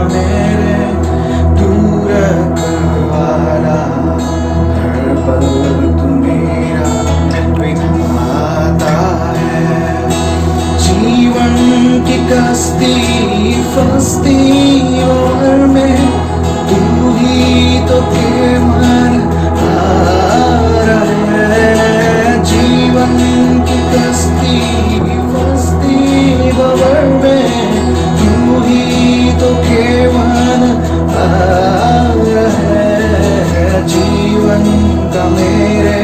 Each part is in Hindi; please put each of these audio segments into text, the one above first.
मेरे तू रखवाला, हर पल तू मेरा विधाता है। जीवन की कश्ती फंसती और मैं, तू ही तो केवल हारा है। जीवन की कश्ती फंसती और मैं, तू ही तो केवल हारा है। जीवन का मेरे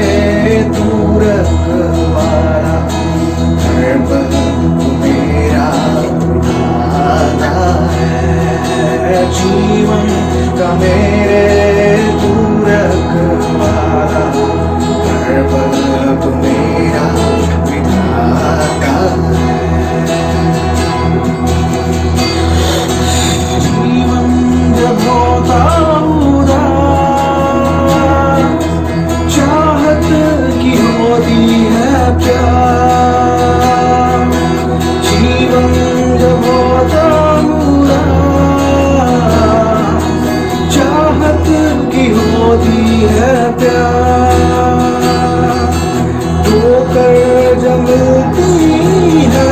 तू रखवाला, हर पल तू मेरा विधाता है। जीवन का मेरे तू रखवाला, हर पल तू मेरा विधाता है। जीवन जब होता उदास, चाहत की होती है प्यार। जीवन जब होता उदास, चाहत की होती है प्यार। ठोकर जब मिलती है,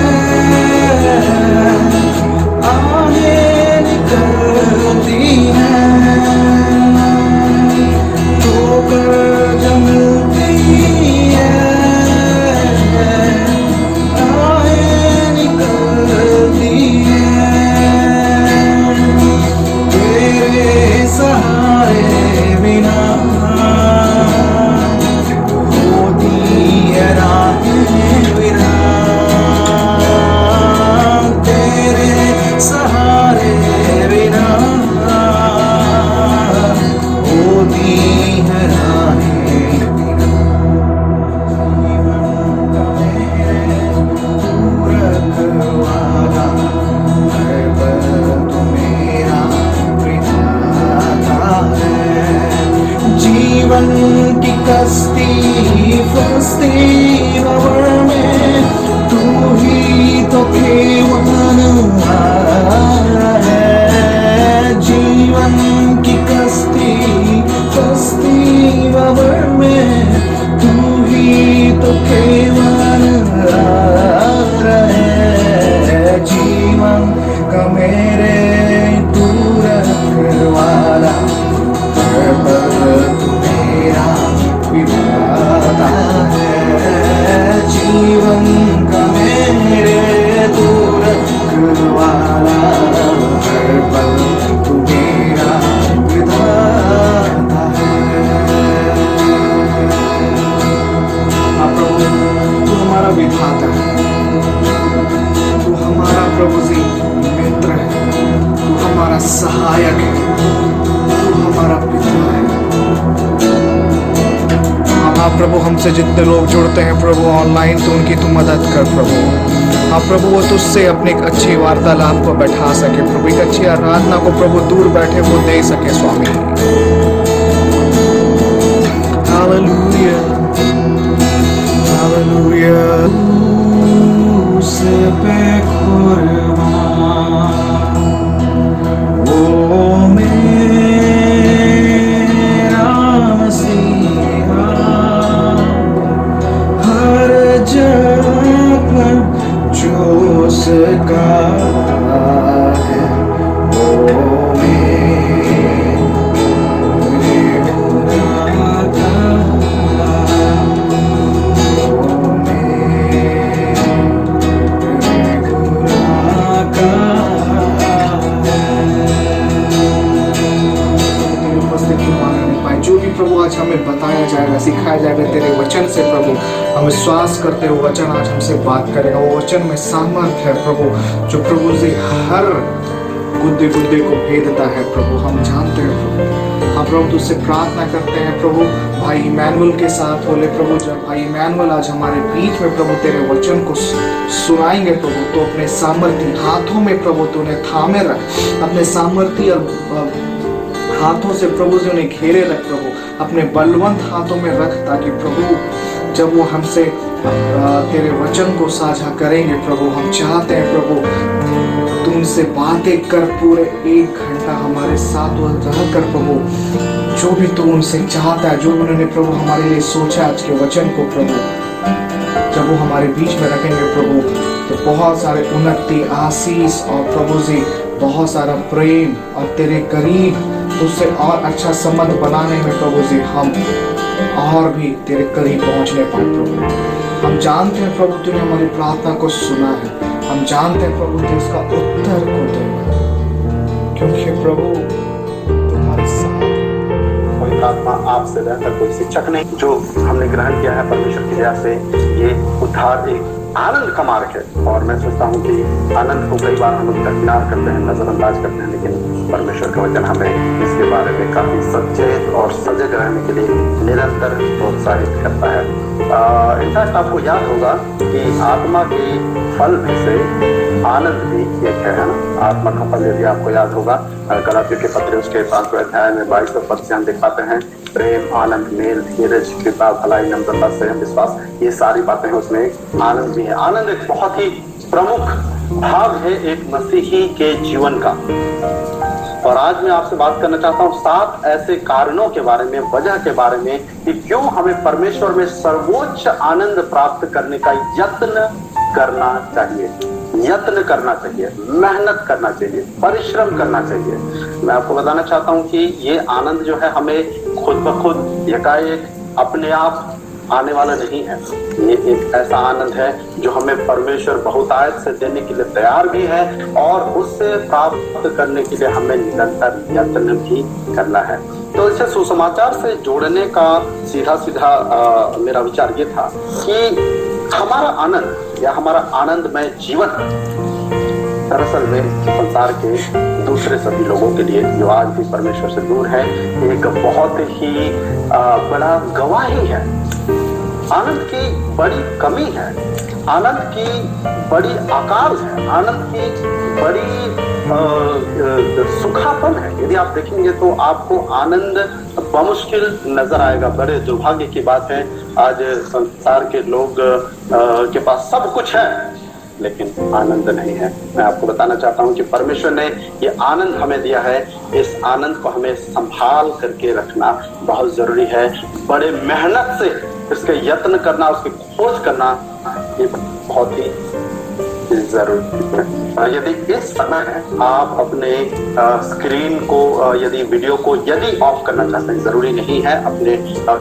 आहें निकलती हैं। ठोकर जब मिलती है, आहें निकलती हैं। तेरे सहारे बिना होती है रातें वीरान। तेरे सहारे बिना होती है रातें रखवाला, हर पल तू मेरा विधाता है। जीवन की कश्ती फंसती भंवर में, तू ही तो केवल हारा है। जीवन की कश्ती फंसती भंवर में, तू ही तो केवल हारा है। जीवन का मेरे तू रखवाला, हर पल तू मेरा विधाता है। जीवन का मेरे तू रखवाला, हर पल तू मेरा विधाता है। हाँ प्रभु, तू हमारा विधाता है। तू हमारा प्रभु जी मित्र है। तू हमारा सहायक है। तू हमारा पिता है। हाँ प्रभु, हमसे जितने लोग जुड़ते हैं प्रभु ऑनलाइन, तो उनकी तू मदद कर प्रभु। हाँ प्रभु, वो तुझसे अपने एक अच्छी वार्तालाप को बैठा सके प्रभु, एक अच्छी आराधना को प्रभु दूर बैठे वो दे सके स्वामी। Hallelujah, hallelujah. से पे कुर्बान वो मेरा मसीहा, हर जगह पर जो उसका है, वो मेरे खुदा प्रभु आज हमें बताया जाएगा, सिखाया जाएगा तेरे वचन से प्रभु। हम विश्वास करते हो वचन आज हमसे बात करेगा। वो वचन में सामर्थ्य है प्रभु, जो प्रभु जी हर गुद्दे गुद्दे को भेदता है प्रभु। हम जानते हैं प्रभु। हम प्रभु तुझसे प्रार्थना करते हैं प्रभु, भाई इमैनुअल के साथ बोले प्रभु, जब भाई इमैनुअल आज हमारे बीच में प्रभु तेरे वचन को सुनाएंगे प्रभु, तो अपने सामर्थी हाथों में प्रभु तूने थामे रख, अपने सामर्थी और हाथों से प्रभु जी उन्हें घेरे रख प्रभु, अपने बलवंत हाथों में रख, ताकि प्रभु जब वो हमसे तेरे वचन को साझा करेंगे प्रभु, हम चाहते हैं प्रभु तुमसे बातें कर, पूरे 1 घंटा हमारे साथ वो रह कर प्रभु, जो भी तू उनसे चाहता है, जो उन्होंने प्रभु हमारे लिए सोचा आज के वचन को प्रभु, जब वो हमारे बीच में रखेंगे प्रभु, तो बहुत सारे उन्नति, आशीष और प्रभु जी बहुत सारा प्रेम और तेरे करीब तुझसे और अच्छा संबंध बनाने में प्रभु जी हम और भी तेरे करीब पहुंचने पाए प्रभु। हम जानते हैं प्रभु तूने हमारी प्रार्थना को सुना है, हम जानते हैं प्रभु तू इसका उत्तर को देगा, क्योंकि प्रभु तुम्हारे साथ कोई प्रार्थना आपसे बेहतर कोई शिक्षक नहीं। जो हमने ग्रहण किया है परमेश्वर की दया से, ये उद्धार एक आनंद का मार्ग है। और मैं सोचता हूँ कि आनंद को कई बार हम लोग दरकिनार करते हैं, नजरअंदाज करते हैं, लेकिन परमेश्वर का वचन हमें इसके बारे में काफी सचेत और सजग रहने के लिए निरंतर प्रोत्साहित करता है। इनफैक्ट आपको याद होगा कि आत्मा के फल में से आनंद भी एक है ना। आत्मा का फल यदि आपको याद होगा, गलातियों के पत्र उसके 5वें अध्याय में 22वें पद से हम देख पाते हैं, प्रेम, आनंद, मेल, धीरज, कृपा, भलाई, नम्रता, संयम, विश्वास, ये सारी बातें हैं, उसमें आनंद भी है। आनंद एक बहुत ही प्रमुख भाग है एक मसीही के जीवन का। और आज मैं आपसे बात करना चाहता हूँ 7 ऐसे कारणों के बारे में, वजह के बारे में कि क्यों हमें परमेश्वर में सर्वोच्च आनंद प्राप्त करने का यत्न करना चाहिए, मेहनत करना चाहिए, परिश्रम करना चाहिए। मैं आपको बताना चाहता हूँ कि ये आनंद जो है हमें खुद ब खुद एकाएक अपने आप आने वाला नहीं है। ये एक ऐसा आनंद है जो हमें परमेश्वर बहुतायत से देने के लिए तैयार भी है, और उससे प्राप्त करने के लिए हमें निरंतर यत्न भी करना है। तो इसे सुसमाचार से जोड़ने का सीधा मेरा विचार ये था कि हमारा आनंद या हमारा आनंदमय जीवन दरअसल में संसार के दूसरे सभी लोगों के लिए जो आज भी परमेश्वर से दूर है, एक बहुत ही बड़ा गवाही है। आनंद की बड़ी कमी है, आनंद की बड़ी आकार है, आनंद की बड़ी सुखापन है। यदि आप देखेंगे तो आपको आनंद बमुश्किल नजर आएगा। बड़े दुर्भाग्य की बात है, आज संसार के लोग के पास सब कुछ है लेकिन आनंद नहीं है। मैं आपको बताना चाहता हूं कि परमेश्वर ने ये आनंद हमें दिया है, इस आनंद को हमें संभाल करके रखना बहुत जरूरी है। बड़े मेहनत से इसके यत्न करना, उसकी खोज करना, ये बहुत ही जरूरी है। यदि इस समय आप अपने स्क्रीन को, यदि वीडियो को यदि ऑफ करना चाहते हैं, जरूरी नहीं है, अपने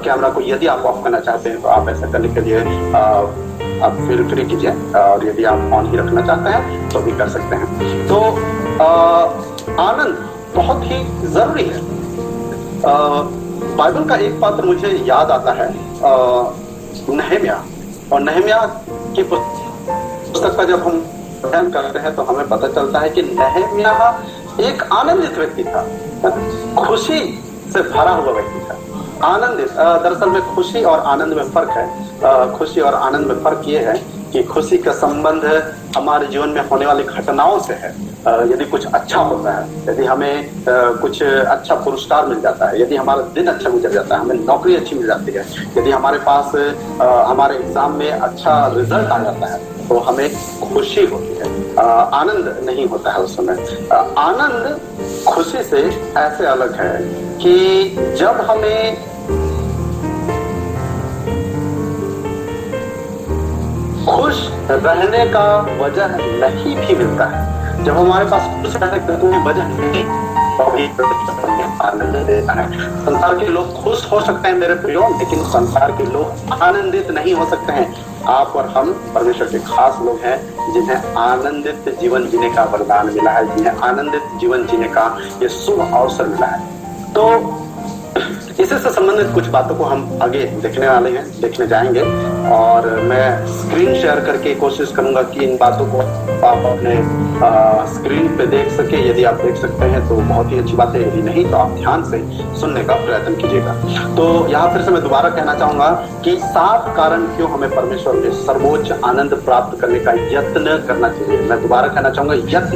कैमरा को यदि आप ऑफ करना चाहते हैं तो आप ऐसा करने के लिए आप फील फ्री कीजिए, और यदि आप ऑन ही रखना चाहते हैं तो भी कर सकते हैं। तो आनंद बहुत ही जरूरी है। बाइबल का एक पात्र मुझे याद आता है, नहम्याह। और नहम्याह की पुस्तक का जब हम अध्ययन करते हैं तो हमें पता चलता है कि नहम्याह एक आनंदित व्यक्ति था, खुशी से भरा हुआ व्यक्ति था, आनंदित। दरअसल में खुशी और आनंद में फर्क है। खुशी और आनंद में फर्क ये है कि खुशी का संबंध हमारे जीवन में होने वाली घटनाओं से है। यदि कुछ अच्छा होता है, यदि हमें कुछ अच्छा पुरस्कार मिल जाता है, यदि हमारा दिन अच्छा गुजर जाता है, हमें नौकरी अच्छी मिल जाती है, यदि हमारे पास हमारे एग्जाम में अच्छा रिजल्ट आ जाता है तो हमें खुशी होती है, आनंद नहीं होता है उस समय। आनंद खुशी से ऐसे अलग है कि जब हमें खुश रहने का वजह नहीं भी मिलता है, जब हमारे पास खुश रहने का कोई वजह नहीं, आनंद देता है। संसार के लोग खुश हो सकते हैं मेरे प्रियो, लेकिन संसार के लोग आनंदित नहीं हो सकते हैं। आप और हम परमेश्वर के खास लोग हैं जिन्हें आनंदित जीवन जीने का वरदान मिला है, जिन्हें आनंदित जीवन जीने का ये शुभ अवसर मिला है। तो इसी से संबंधित कुछ बातों को हम आगे देखने जाएंगे, और मैं स्क्रीन शेयर करके कोशिश करूंगा कि इन बातों को आप अपने स्क्रीन पे देख सके। यदि आप देख सकते हैं तो बहुत ही अच्छी बात है, यदि नहीं तो आप ध्यान से सुनने का प्रयत्न कीजिएगा। तो यहाँ फिर से मैं दोबारा कहना चाहूंगा कि 7 कारण क्यों हमें परमेश्वर में सर्वोच्च आनंद प्राप्त करने का यत्न करना चाहिए। मैं दोबारा कहना चाहूंगा, यत्न,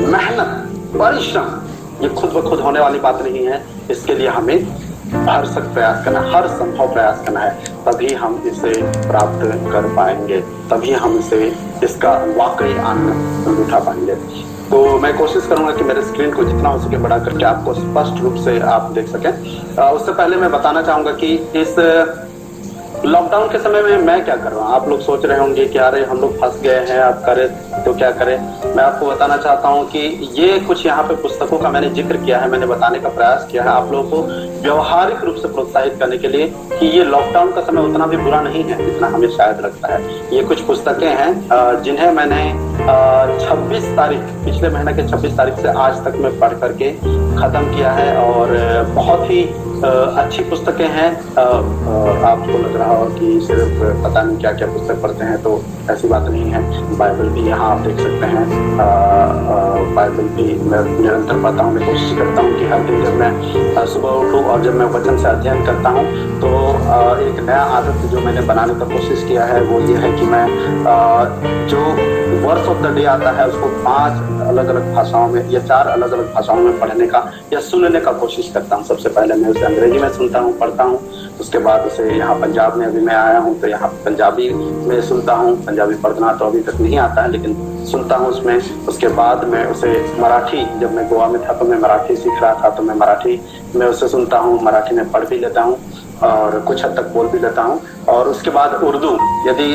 मेहनत, परिश्रम, ये खुद ब खुद होने वाली बात नहीं है। इसके लिए हमें भरसक प्रयास करना, हर संभव प्रयास करना है। तभी हम इसे प्राप्त कर पाएंगे, तभी हम इसका वाकई आनंद उठा पाएंगे। तो मैं कोशिश करूंगा कि मेरे स्क्रीन को जितना हो सके बड़ा करके आपको स्पष्ट रूप से आप देख सकें। उससे पहले मैं बताना चाहूंगा कि इस लॉकडाउन के समय में मैं क्या कर रहा हूँ। आप लोग सोच रहे होंगे कि अरे हम लोग फंस गए हैं, अब करें तो क्या करें। मैं आपको बताना चाहता हूँ कि ये कुछ यहाँ पे पुस्तकों का मैंने जिक्र किया है, मैंने बताने का प्रयास किया है आप लोगों को व्यवहारिक रूप से प्रोत्साहित करने के लिए कि ये लॉकडाउन का समय उतना भी बुरा नहीं है जितना हमें शायद लगता है। ये कुछ पुस्तकें हैं जिन्हें मैंने 26 तारीख, पिछले महीने के 26 तारीख से आज तक मैं पढ़ करके खत्म किया है और बहुत ही अच्छी पुस्तकें हैं। आपको लग रहा हो कि सिर्फ पता नहीं क्या क्या पुस्तक पढ़ते हैं, तो ऐसी बात नहीं है। बाइबल भी यहाँ आप देख सकते हैं। बाइबल भी मैं निरंतर पढ़ता हूँ। मैं कोशिश करता हूँ कि हर दिन जब मैं सुबह उठूँ और जब मैं वचन से अध्ययन करता हूँ तो एक नया आदत जो मैंने बनाने का कोशिश किया है वो ये है कि मैं जो वर्स ऑफ द डे आता है उसको 5 अलग अलग भाषाओं में या 4 अलग अलग भाषाओं में पढ़ने का या सुनने का कोशिश करता हूँ। सबसे पहले मैं उसे अंग्रेजी में सुनता हूँ, पढ़ता हूँ। उसके बाद उसे यहाँ पंजाब में अभी मैं आया हूँ तो यहाँ पंजाबी में सुनता हूँ। पंजाबी पढ़ना तो अभी तक नहीं आता है लेकिन सुनता हूँ उसमें। उसके बाद मैं उसे मराठी, जब मैं गोवा में था तो मैं मराठी सीख रहा था तो मैं मराठी में उसे सुनता हूँ, मराठी में पढ़ भी लेता हूँ और कुछ हद तक बोल भी लेता हूँ। और उसके बाद उर्दू, यदि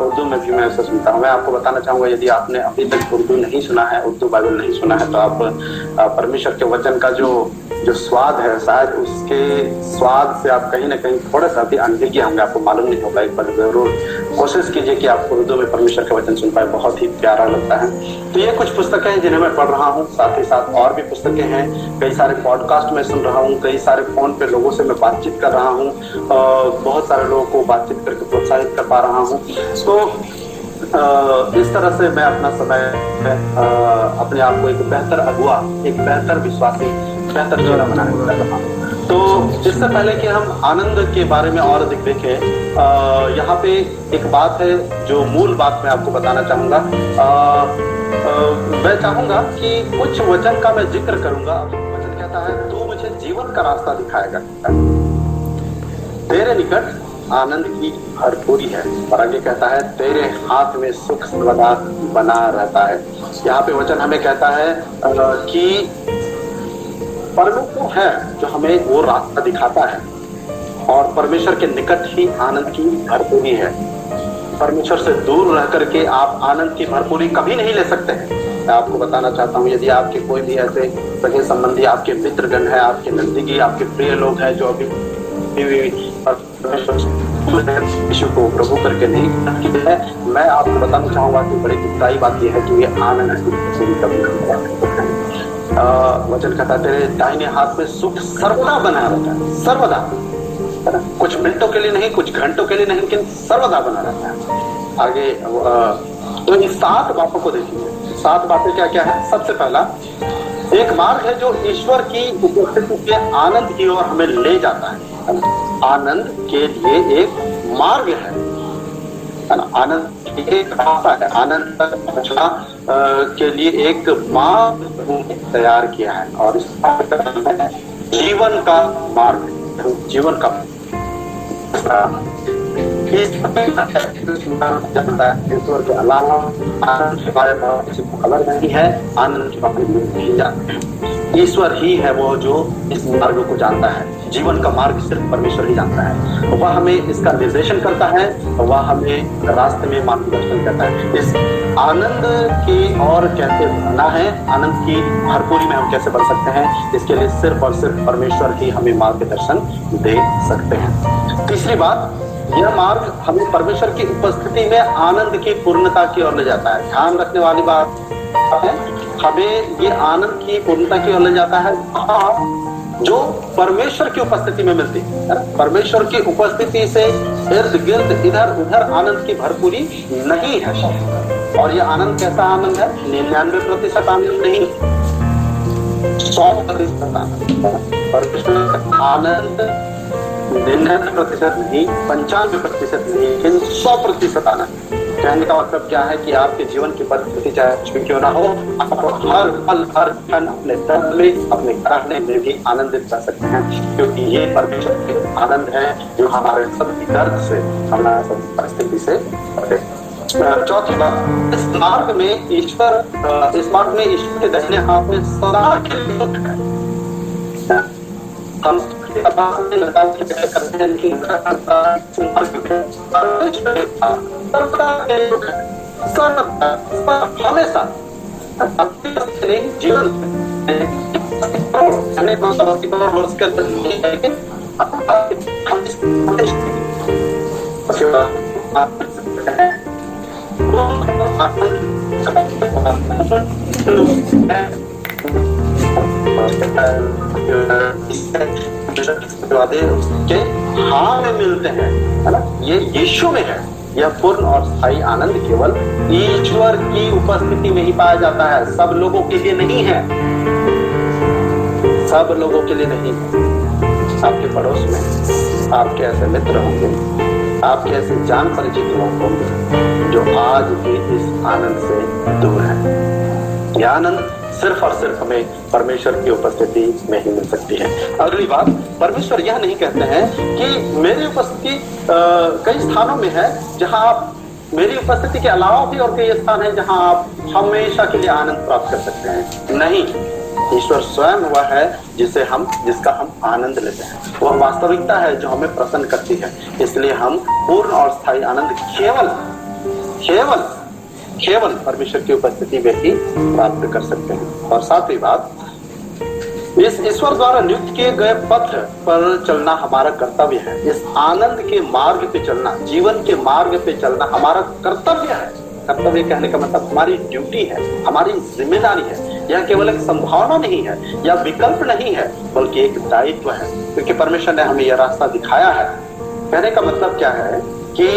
उर्दू में भी मैं उसे सुनता हूँ। मैं आपको बताना चाहूंगा यदि आपने अभी तक उर्दू नहीं सुना है, उर्दू बाइबल नहीं सुना है तो आप परमेश्वर के वचन का जो स्वाद है शायद उसके स्वाद से आप कहीं ना कहीं थोड़ा सा भी अनभिज्ञ होंगे, आपको मालूम नहीं होगा। एक बार जरूर कोशिश कीजिए कि आप उर्दू में परमेश्वर के वचन सुन पाए, बहुत ही प्यारा लगता है। तो ये कुछ पुस्तकें हैं जिन्हें मैं पढ़ रहा हूँ। साथ ही साथ और भी पुस्तकें हैं, कई सारे पॉडकास्ट में सुन रहा हूँ, कई सारे फोन पे लोगों से मैं बातचीत कर रहा हूँ, बहुत सारे लोगों को बातचीत करके प्रोत्साहित कर पा रहा हूँ। तो इस तरह से मैं अपना समय अपने आप को एक बेहतर अगुआ, एक बेहतर विश्वासी, बेहतर चेहरा बनाने में कर रहा हूँ। तो इससे पहले कि हम आनंद के बारे में और अधिक देखें, यहाँ पे एक बात है जो मूल बात मैं आपको बताना चाहूंगा। मैं चाहूंगा कि कुछ वचन का मैं जिक्र करूंगा। वचन कहता है तू मुझे जीवन का रास्ता दिखाएगा, तेरे निकट आनंद की भरपूरी है। और आगे कहता है तेरे हाथ में सुख सर्वदा बना रहता है। यहाँ पे वचन हमें कहता है कि परमेश्वर है जो हमें वो रास्ता दिखाता है और परमेश्वर के निकट ही आनंद की भरपूरी है। परमेश्वर से दूर रह करके आप आनंद की भरपूरी कभी नहीं ले सकते हैं। मैं आपको बताना चाहता हूँ यदि आपके कोई भी ऐसे सगे संबंधी, आपके मित्रगण है, आपके नजदीकी, आपके प्रिय लोग हैं जो अभी यीशु को प्रभु करके नहीं है, मैं आपको बताना चाहूंगा कि बड़ी दुखदाई बात यह है कि ये आनंद कभी वचन कहता है तेरे दाहिने हाथ में सुख सर्वदा बना रहता है। सर्वदा, कुछ मिनटों के लिए नहीं, कुछ घंटों के लिए नहीं, लेकिन सर्वदा बना रहता है। आगे तो इन 7 बातों को देखिए। 7 बातें क्या क्या है। सबसे पहला एक मार्ग है जो ईश्वर की उपस्थिति के आनंद की ओर हमें ले जाता है। आनंद के लिए एक मार्ग है ना, आनंद एक रास्ता है। आनंद तक पहुंचना के लिए एक मार्ग तैयार किया है और इस जीवन का मार्ग, जीवन का ईश्वर के अलावा आनंद के बारे में किसी को खबर नहीं है, आनंद के बारे में नहीं जानते हैं। ईश्वर ही है वो जो इस मार्ग को जानता है। जीवन का मार्ग सिर्फ परमेश्वर ही जानता है। वह हमें इसका निर्देशन करता है, वह हमें रास्ते में मार्गदर्शन करता है। इस आनंद की और कैसे बढ़ना है, आनंद की भरपूरी में हम कैसे बढ़ सकते हैं, इसके लिए सिर्फ और सिर्फ परमेश्वर ही हमें मार्गदर्शन दे सकते हैं। तीसरी बात, यह मार्ग हमें परमेश्वर की उपस्थिति में आनंद की पूर्णता की ओर ले जाता है। ध्यान रखने वाली बात है, हमें ये आनंद की पूर्णता की ओर ले जाता है जो परमेश्वर की उपस्थिति में मिलती है। परमेश्वर की उपस्थिति से इर्द गिर्द इधर उधर आनंद की भरपूरी नहीं है। और यह आनंद कैसा आनंद है? 99% आनंद नहीं, 100% आनंद। परमेश्वर आनंद 99% नहीं, 95% नहीं, लेकिन 100% आनंद। कहने का मतलब क्या है कि आपके जीवन की परिस्थिति चाहे कुछ भी क्यों ना हो, आप हर पल हर क्षण अपने दर्द में, अपने कराहने में भी आनंदित कर सकते हैं, क्योंकि ये परमेश्वर के आनंद है जो हमारे सभी दर्द से, हमारे सभी परिस्थिति से बचे। चौथी बात, इस मार्ग में ईश्वर के दाहिने हाथ में सदा के लिए सुख है। हम करते हैं लेकिन हमेशा जीवन के हाँ में मिलते हैं, है ना, ये यीशु में है। यह पूर्ण और स्थायी आनंद केवल ईश्वर की उपस्थिति में ही पाया जाता है, सब लोगों के लिए नहीं है, सब लोगों के लिए नहीं है। आपके पड़ोस में आपके ऐसे मित्र होंगे, आपके ऐसे जान परिचित लोग होंगे जो आज भी इस आनंद से दूर है। यह आनंद सिर्फ और सिर्फ हमें परमेश्वर की उपस्थिति में ही मिल सकती है। अगली बात, परमेश्वर यह नहीं कहते हैं कि मेरी उपस्थिति कई स्थानों में है जहां आप, मेरी उपस्थिति के अलावा भी और कई स्थान है जहां आप हमेशा के लिए आनंद प्राप्त कर सकते हैं। नहीं, ईश्वर स्वयं वह है जिसका हम आनंद लेते हैं। वह वास्तविकता है जो हमें प्रसन्न करती है। इसलिए हम पूर्ण और स्थायी आनंद केवल परमेश्वर की उपस्थिति में ही प्राप्त कर सकते हैं। और सातवीं बात, इस ईश्वर द्वारा नियुक्त किए गए पथ पर चलना हमारा कर्तव्य है। इस आनंद के मार्ग पे चलना, जीवन के मार्ग पे चलना हमारा कर्तव्य है। कर्तव्य कहने का मतलब हमारी ड्यूटी है, हमारी जिम्मेदारी है। यह केवल एक संभावना नहीं है या विकल्प नहीं है, बल्कि एक दायित्व है, क्योंकि परमेश्वर ने हमें यह रास्ता दिखाया है। कहने का मतलब क्या है कि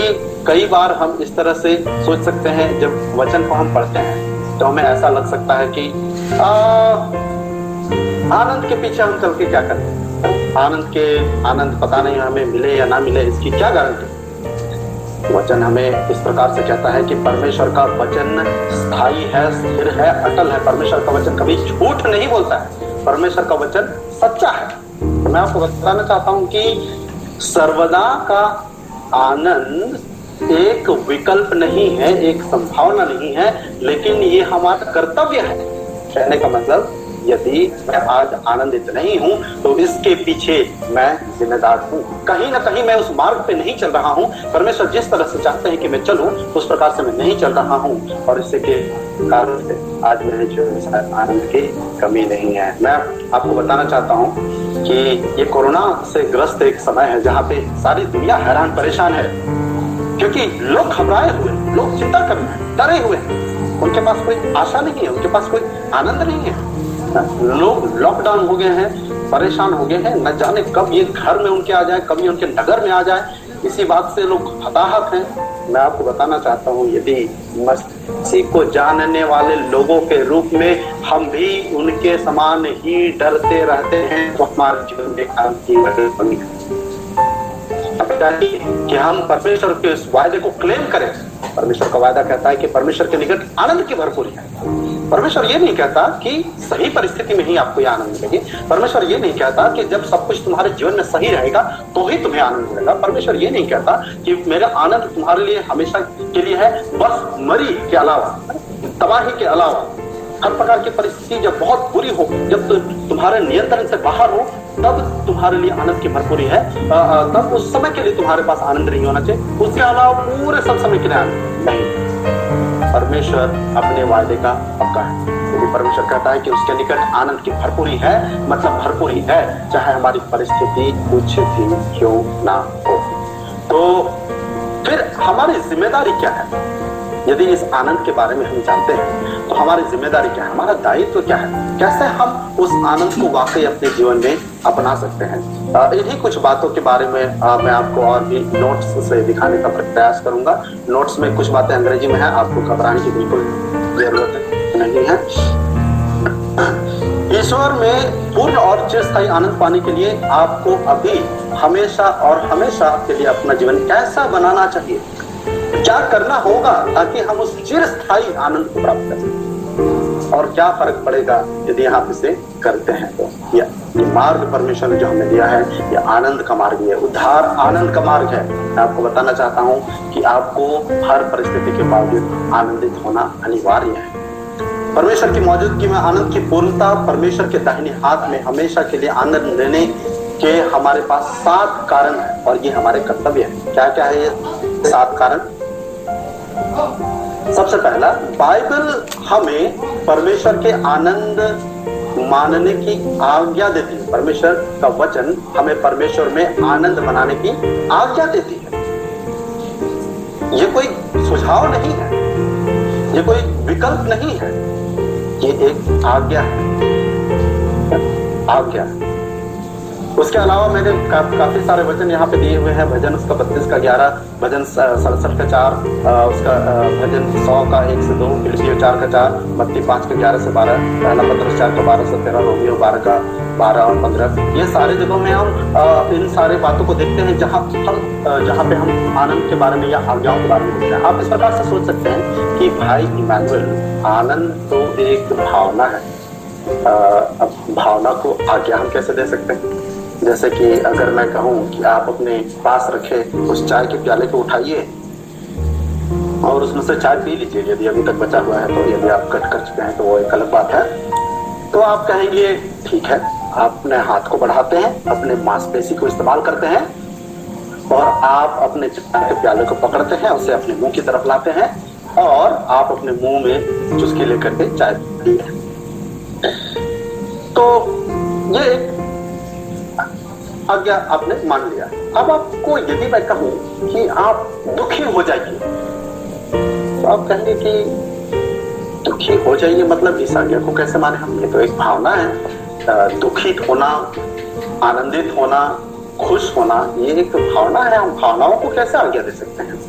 कई बार हम इस तरह से सोच सकते हैं, जब वचन को हम पढ़ते हैं तो हमें ऐसा लग सकता है कि आनंद के पीछे हम चल के क्या करें, आनंद पता नहीं हमें मिले या ना मिले, इसकी क्या गारंटी। वचन हमें इस प्रकार से कहता है कि परमेश्वर का वचन स्थायी है, स्थिर है, अटल है। परमेश्वर का वचन कभी झूठ नहीं बोलता है, परमेश्वर का वचन सच्चा है। तो मैं आपको बताना चाहता हूं कि सर्वदा का आनंद एक विकल्प नहीं है, एक संभावना नहीं है, लेकिन ये हमारा कर्तव्य है। कहने का मतलब, यदि मैं आज आनंदित नहीं हूं तो इसके पीछे मैं जिम्मेदार हूं। कहीं ना कहीं मैं उस मार्ग पे नहीं चल रहा हूं। परमेश्वर जिस तरह से चाहते हैं कि मैं चलूं, उस प्रकार से मैं नहीं चल रहा हूं, और इसके कारण से आज मेरे जीवन में आनंद की कमी नहीं है। मैं आपको बताना चाहता हूं कि ये कोरोना से ग्रस्त एक समय है जहां पे सारी दुनिया हैरान परेशान है, क्योंकि लोग घबराए हुए, लोग चिंता कर रहे हैं, डरे हुए हैं। उनके पास कोई आशा नहीं है, उनके पास कोई आनंद नहीं है। लोग लॉकडाउन हो गए हैं, परेशान हो गए हैं, न जाने कब ये घर में उनके आ जाए, कभी उनके नगर में आ जाए, इसी बात से लोग हताहत हैं। मैं आपको बताना चाहता हूँ, यदि मसीह को जानने वाले लोगों के रूप में हम भी उनके समान ही डरते रहते हैं तो हमारे जीवन में शांति कमी है। कि हम परमेश्वर के इस वायदे को क्लेम करें। परमेश्वर का वायदा कहता है कि परमेश्वर के निकट आनंद की भरपूरी है। परमेश्वर ये नहीं कहता कि सही परिस्थिति में ही आपको ये आनंद मिलेगी। परमेश्वर ये नहीं कहता कि जब सब कुछ तुम्हारे जीवन में सही रहेगा तो ही तुम्हें आनंद मिलेगा। परमेश्वर ये नहीं कहता कि मेरा आनंद तुम्हारे लिए हमेशा के लिए है, बस मरी के अलावा, तबाही के अलावा। हर प्रकार की परिस्थिति जब बहुत बुरी हो, जब तुम्हारे नियंत्रण से बाहर हो, तब तुम्हारे लिए आनंद की भरपूरी है। तब उस समय के लिए तुम्हारे पास आनंद नहीं होना चाहिए, उसके अलावा पूरे सब समय के लिए आनंद नहीं। परमेश्वर अपने वायदे का पक्का है। यदि परमेश्वर कहता है कि उसके निकट आनंद की भरपूरी है, मतलब भरपूरी है, चाहे हमारी परिस्थिति कुछ भी क्यों ना हो। तो फिर हमारी जिम्मेदारी क्या है? यदि इस आनंद के बारे में हम जानते हैं तो हमारी जिम्मेदारी क्या है, हमारा दायित्व क्या है, कैसे हम उस आनंद को वाकई अपने जीवन में अपना सकते हैं। इन्हीं कुछ बातों के बारे में मैं आपको और भी नोट्स से दिखाने का प्रयास करूंगा। नोट्स में कुछ बातें अंग्रेजी में है, आपको घबराने की बिल्कुल जरूरत नहीं है। ईश्वर में पूर्ण और चिरस्थायी आनंद पाने के लिए आपको अभी हमेशा और हमेशा के लिए अपना जीवन कैसा बनाना चाहिए, क्या करना होगा ताकि हम उस चिरस्थायी आनंद को प्राप्त कर सकें, और क्या फर्क पड़ेगा यदि आप इसे करते हैं तो। ये मार्ग परमेश्वर ने जो हमें दिया है, ये आनंद का मार्ग है, उद्धार आनंद का मार्ग है। मैं आपको बताना चाहता हूं कि आपको हर परिस्थिति के बावजूद आनंदित होना अनिवार्य है। परमेश्वर की मौजूदगी में आनंद की पूर्णता, परमेश्वर के दाहिने हाथ में हमेशा के लिए आनंद लेने के हमारे पास 7 कारण है, और ये हमारे कर्तव्य है। क्या क्या है ये 7 कारण? सबसे पहला, बाइबल हमें परमेश्वर के आनंद मानने की आज्ञा देती है। परमेश्वर का वचन हमें परमेश्वर में आनंद मनाने की आज्ञा देती है। ये कोई सुझाव नहीं है, ये कोई विकल्प नहीं है, ये एक आज्ञा है, आज्ञा है। उसके अलावा मैंने काफी सारे वचन यहाँ पे दिए हुए हैं। भजन उसका 32 का 11, भजन 67 का 4, उसका भजन 100 का 1 से 2, फिलिपियों 4 का 4, मत्ती 5 का 11 से 12, पहला पत्रस 4 का 12 से 13, रोमियो 12 का 12 और 15। ये सारे जगहों में हम इन सारे बातों को देखते हैं जहाँ पे हम आनंद के बारे में या आज्ञाओं के बारे में देखते हैं। आप इस प्रकार से सोच सकते हैं कि भाई इमैनुअल, आनंद तो एक भावना है, अब भावना को आज्ञा हम कैसे दे सकते हैं? जैसे कि अगर मैं कहूं कि आप अपने पास रखे उस चाय के प्याले को उठाइए और उसमें से चाय पी लीजिए, यदि अभी तक बचा हुआ है तो। यदि आप कट कर चुके हैं तो वो एक अलग बात है। तो आप कहेंगे ठीक है, आप अपने हाथ को बढ़ाते हैं, अपने मांसपेशी को इस्तेमाल करते हैं और आप अपने चाय के प्याले को पकड़ते हैं, उसे अपने मुंह की तरफ लाते हैं और आप अपने मुंह में चुस्की लेकर के चाय पीते हैं। तो ये एक आज्ञा आपने मान लिया। अब आपको यदि मैं कहूं कि आप दुखी हो जाइए, तो आप कहेंगे कि दुखी हो जाइए मतलब इस आज्ञा को कैसे माने हम? ये तो एक भावना है। दुखित होना, आनंदित होना, खुश होना, ये एक भावना है। हम भावनाओं को कैसे आज्ञा दे सकते हैं?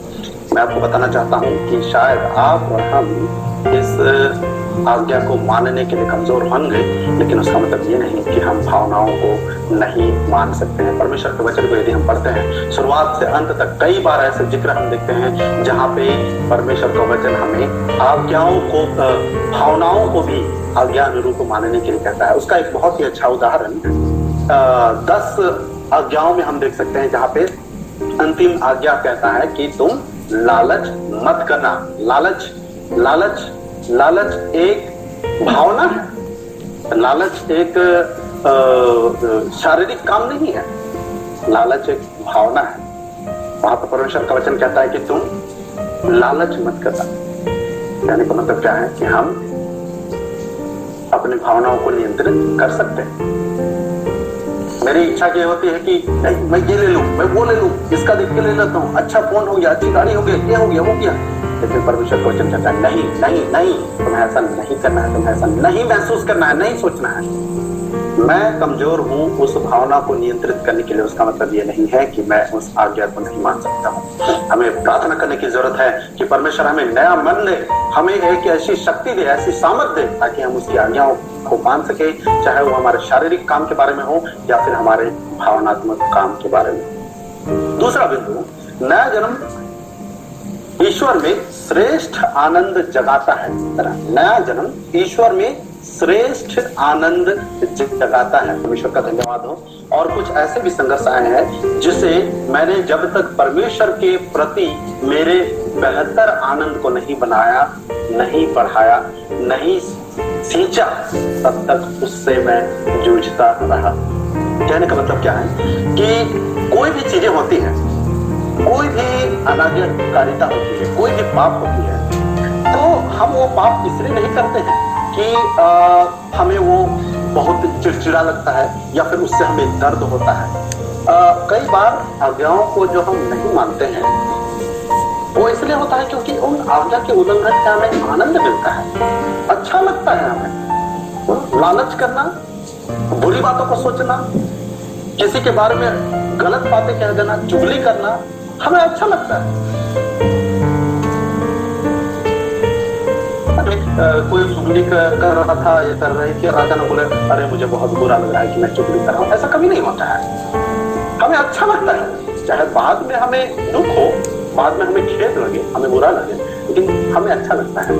मैं आपको बताना चाहता हूं कि शायद आप और हम इस आज्ञा को मानने के लिए कमजोर होंगे, लेकिन उसका मतलब ये नहीं कि हम भावनाओं को नहीं मान सकते हैं। परमेश्वर के वचन को यदि हम पढ़ते हैं शुरुआत से अंत तक, कई बार ऐसे जिक्र हम देखते हैं जहाँ पे परमेश्वर का वचन हमें आज्ञाओं को, भावनाओं को भी आज्ञा अनुरूप मानने के लिए कहता है। उसका एक बहुत ही अच्छा उदाहरण 10 आज्ञाओं में हम देख सकते हैं, जहाँ पे अंतिम आज्ञा कहता है कि तुम लालच मत करना। लालच एक भावना है, लालच एक शारीरिक काम नहीं है, लालच एक भावना है। वहां पर परमेश्वर का वचन कहता है कि तुम लालच मत करना। कहने का मतलब क्या है कि हम अपनी भावनाओं को नियंत्रित कर सकते हैं। मेरी इच्छा ये होती है कि नहीं, मैं ये ले लूं, मैं वो ले लूं, इसका देख के ले लेता हूं, अच्छा फोन हो गया, अच्छी गाड़ी हो गई, ये हो गया, वो किया। लेकिन परमेश्वर का वचन कहता है नहीं नहीं नहीं, तुम्हें ऐसा नहीं करना है, तुम्हें ऐसा नहीं महसूस करना है, नहीं सोचना है। मैं कमजोर हूं उस भावना को नियंत्रित करने के लिए। उसका मतलब ये नहीं है कि मैं उस आज्ञा को नहीं मान सकता हूं। हमें प्रार्थना करने की जरूरत है कि परमेश्वर हमें नया मन दे, हमें एक ऐसी शक्ति दे, ऐसी सामर्थ्य दे, ताकि हम उसकी आज्ञाओं को मान सके, चाहे वो हमारे शारीरिक काम के बारे में हो या फिर हमारे भावनात्मक काम के बारे में। दूसरा बिंदु, नया जन्म ईश्वर में श्रेष्ठ आनंद जगाता है। नया जन्म ईश्वर में श्रेष्ठ आनंद जगाता है। परमेश्वर का धन्यवाद हो। और कुछ ऐसे भी संघर्ष आए हैं जिसे मैंने जब तक परमेश्वर के प्रति मेरे बेहतर आनंद को नहीं बनाया, नहीं बढ़ाया, नहीं सींचा, तब तक उससे मैं जूझता रहा। कहने का मतलब क्या है कि कोई भी चीजें होती हैं, कोई भी अनाज्ञाकारिता होती है, कोई भी पाप होती है, तो हम वो पाप इसलिए नहीं करते हैं कि हमें वो बहुत चिड़चिड़ा लगता है या फिर उससे हमें दर्द होता है। कई बार आज्ञाओं को जो हम नहीं मानते हैं वो इसलिए होता है क्योंकि उन आज्ञा के उल्लंघन से हमें आनंद मिलता है, अच्छा लगता है हमें। लालच करना, बुरी बातों को सोचना, किसी के बारे में गलत बातें कह देना, चुगली करना, हमें अच्छा लगता है। कोई चुगली कर रहा था, ये कर रही थी, राजा ने बोले अरे मुझे बहुत बुरा लग रहा है कि मैं चुगली कर रहा हूं। ऐसा कभी नहीं होता है, हमें अच्छा लगता है। चाहे बाद में हमें दुख हो, बाद में हमें खेद लगे, हमें बुरा लगे, लेकिन हमें अच्छा लगता है।